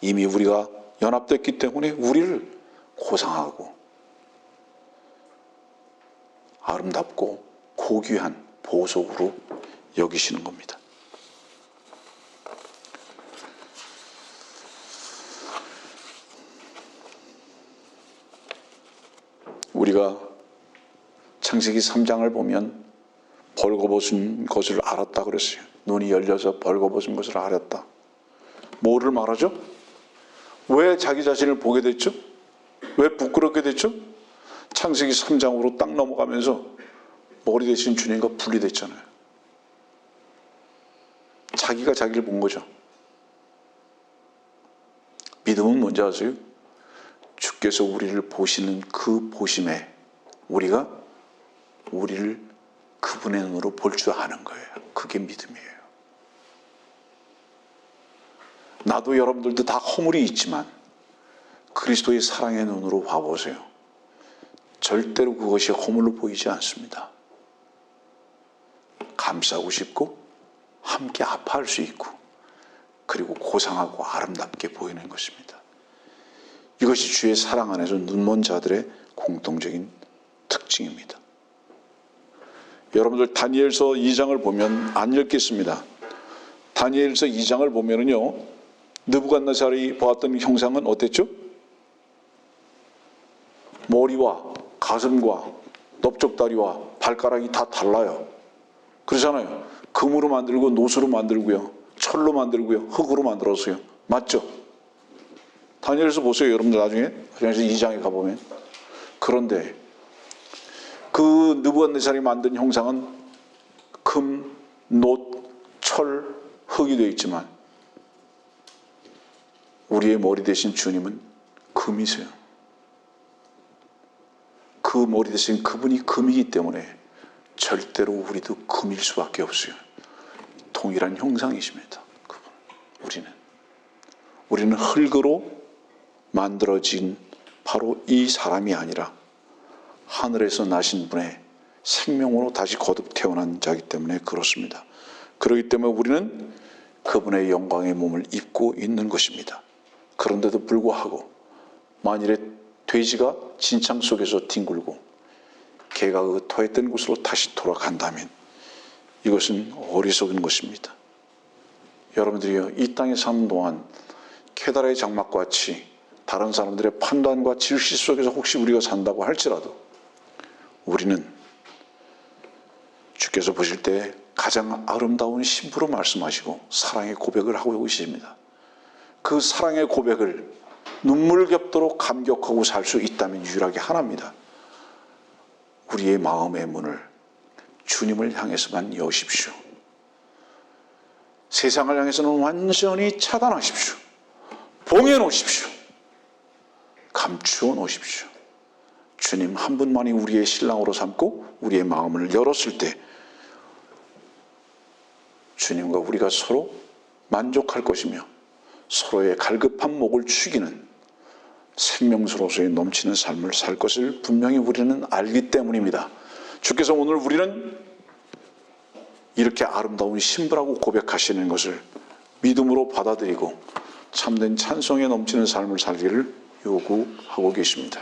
이미 우리가 연합됐기 때문에 우리를 고상하고 아름답고 고귀한 보석으로 여기시는 겁니다. 우리가 창세기 3장을 보면 벌거벗은 것을 알았다 그랬어요. 눈이 열려서 벌거벗은 것을 알았다. 뭐를 말하죠? 왜 자기 자신을 보게 됐죠? 왜 부끄럽게 됐죠? 창세기 3장으로 딱 넘어가면서 머리 대신 주님과 분리됐잖아요. 자기가 자기를 본 거죠. 믿음은 뭔지 아세요? 주께서 우리를 보시는 그 보심에 우리가 우리를 그분의 눈으로 볼 줄 아는 거예요. 그게 믿음이에요. 나도 여러분들도 다 허물이 있지만 그리스도의 사랑의 눈으로 봐보세요. 절대로 그것이 허물로 보이지 않습니다. 감싸고 싶고 함께 아파할 수 있고 그리고 고상하고 아름답게 보이는 것입니다. 이것이 주의 사랑 안에서 눈먼 자들의 공통적인 특징입니다. 여러분들 다니엘서 2장을 보면 안 읽겠습니다. 다니엘서 2장을 보면은요, 느부갓네살이 보았던 형상은 어땠죠? 머리와 가슴과 넓적다리와 발가락이 다 달라요. 그러잖아요. 금으로 만들고 노수로 만들고요, 철로 만들고요, 흙으로 만들었어요. 맞죠? 다니엘서 보세요. 여러분들 나중에 2장에 가보면. 그런데 그 느부갓네살이 만든 형상은 금, 놋, 철, 흙이 되어 있지만 우리의 머리 대신 주님은 금이세요. 그 머리 대신 그분이 금이기 때문에 절대로 우리도 금일 수밖에 없어요. 동일한 형상이십니다. 그분. 우리는 흙으로 만들어진 바로 이 사람이 아니라 하늘에서 나신 분의 생명으로 다시 거듭 태어난 자이기 때문에 그렇습니다. 그렇기 때문에 우리는 그분의 영광의 몸을 입고 있는 것입니다. 그런데도 불구하고 만일에 돼지가 진창 속에서 뒹굴고 개가 그 토했던 곳으로 다시 돌아간다면 이것은 어리석은 것입니다. 여러분들이요, 이 땅에 사는 동안 케다라의 장막과 같이 다른 사람들의 판단과 질시 속에서 혹시 우리가 산다고 할지라도 우리는 주께서 보실 때 가장 아름다운 신부로 말씀하시고 사랑의 고백을 하고 계십니다. 그 사랑의 고백을 눈물 겹도록 감격하고 살 수 있다면 유일하게 하나입니다. 우리의 마음의 문을 주님을 향해서만 여십시오. 세상을 향해서는 완전히 차단하십시오. 봉해 놓으십시오. 감추어 놓으십시오. 주님 한 분만이 우리의 신랑으로 삼고 우리의 마음을 열었을 때 주님과 우리가 서로 만족할 것이며 서로의 갈급한 목을 축이는 생명수로서의 넘치는 삶을 살 것을 분명히 우리는 알기 때문입니다. 주께서 오늘 우리는 이렇게 아름다운 신부라고 고백하시는 것을 믿음으로 받아들이고 참된 찬송에 넘치는 삶을 살기를 요구하고 계십니다.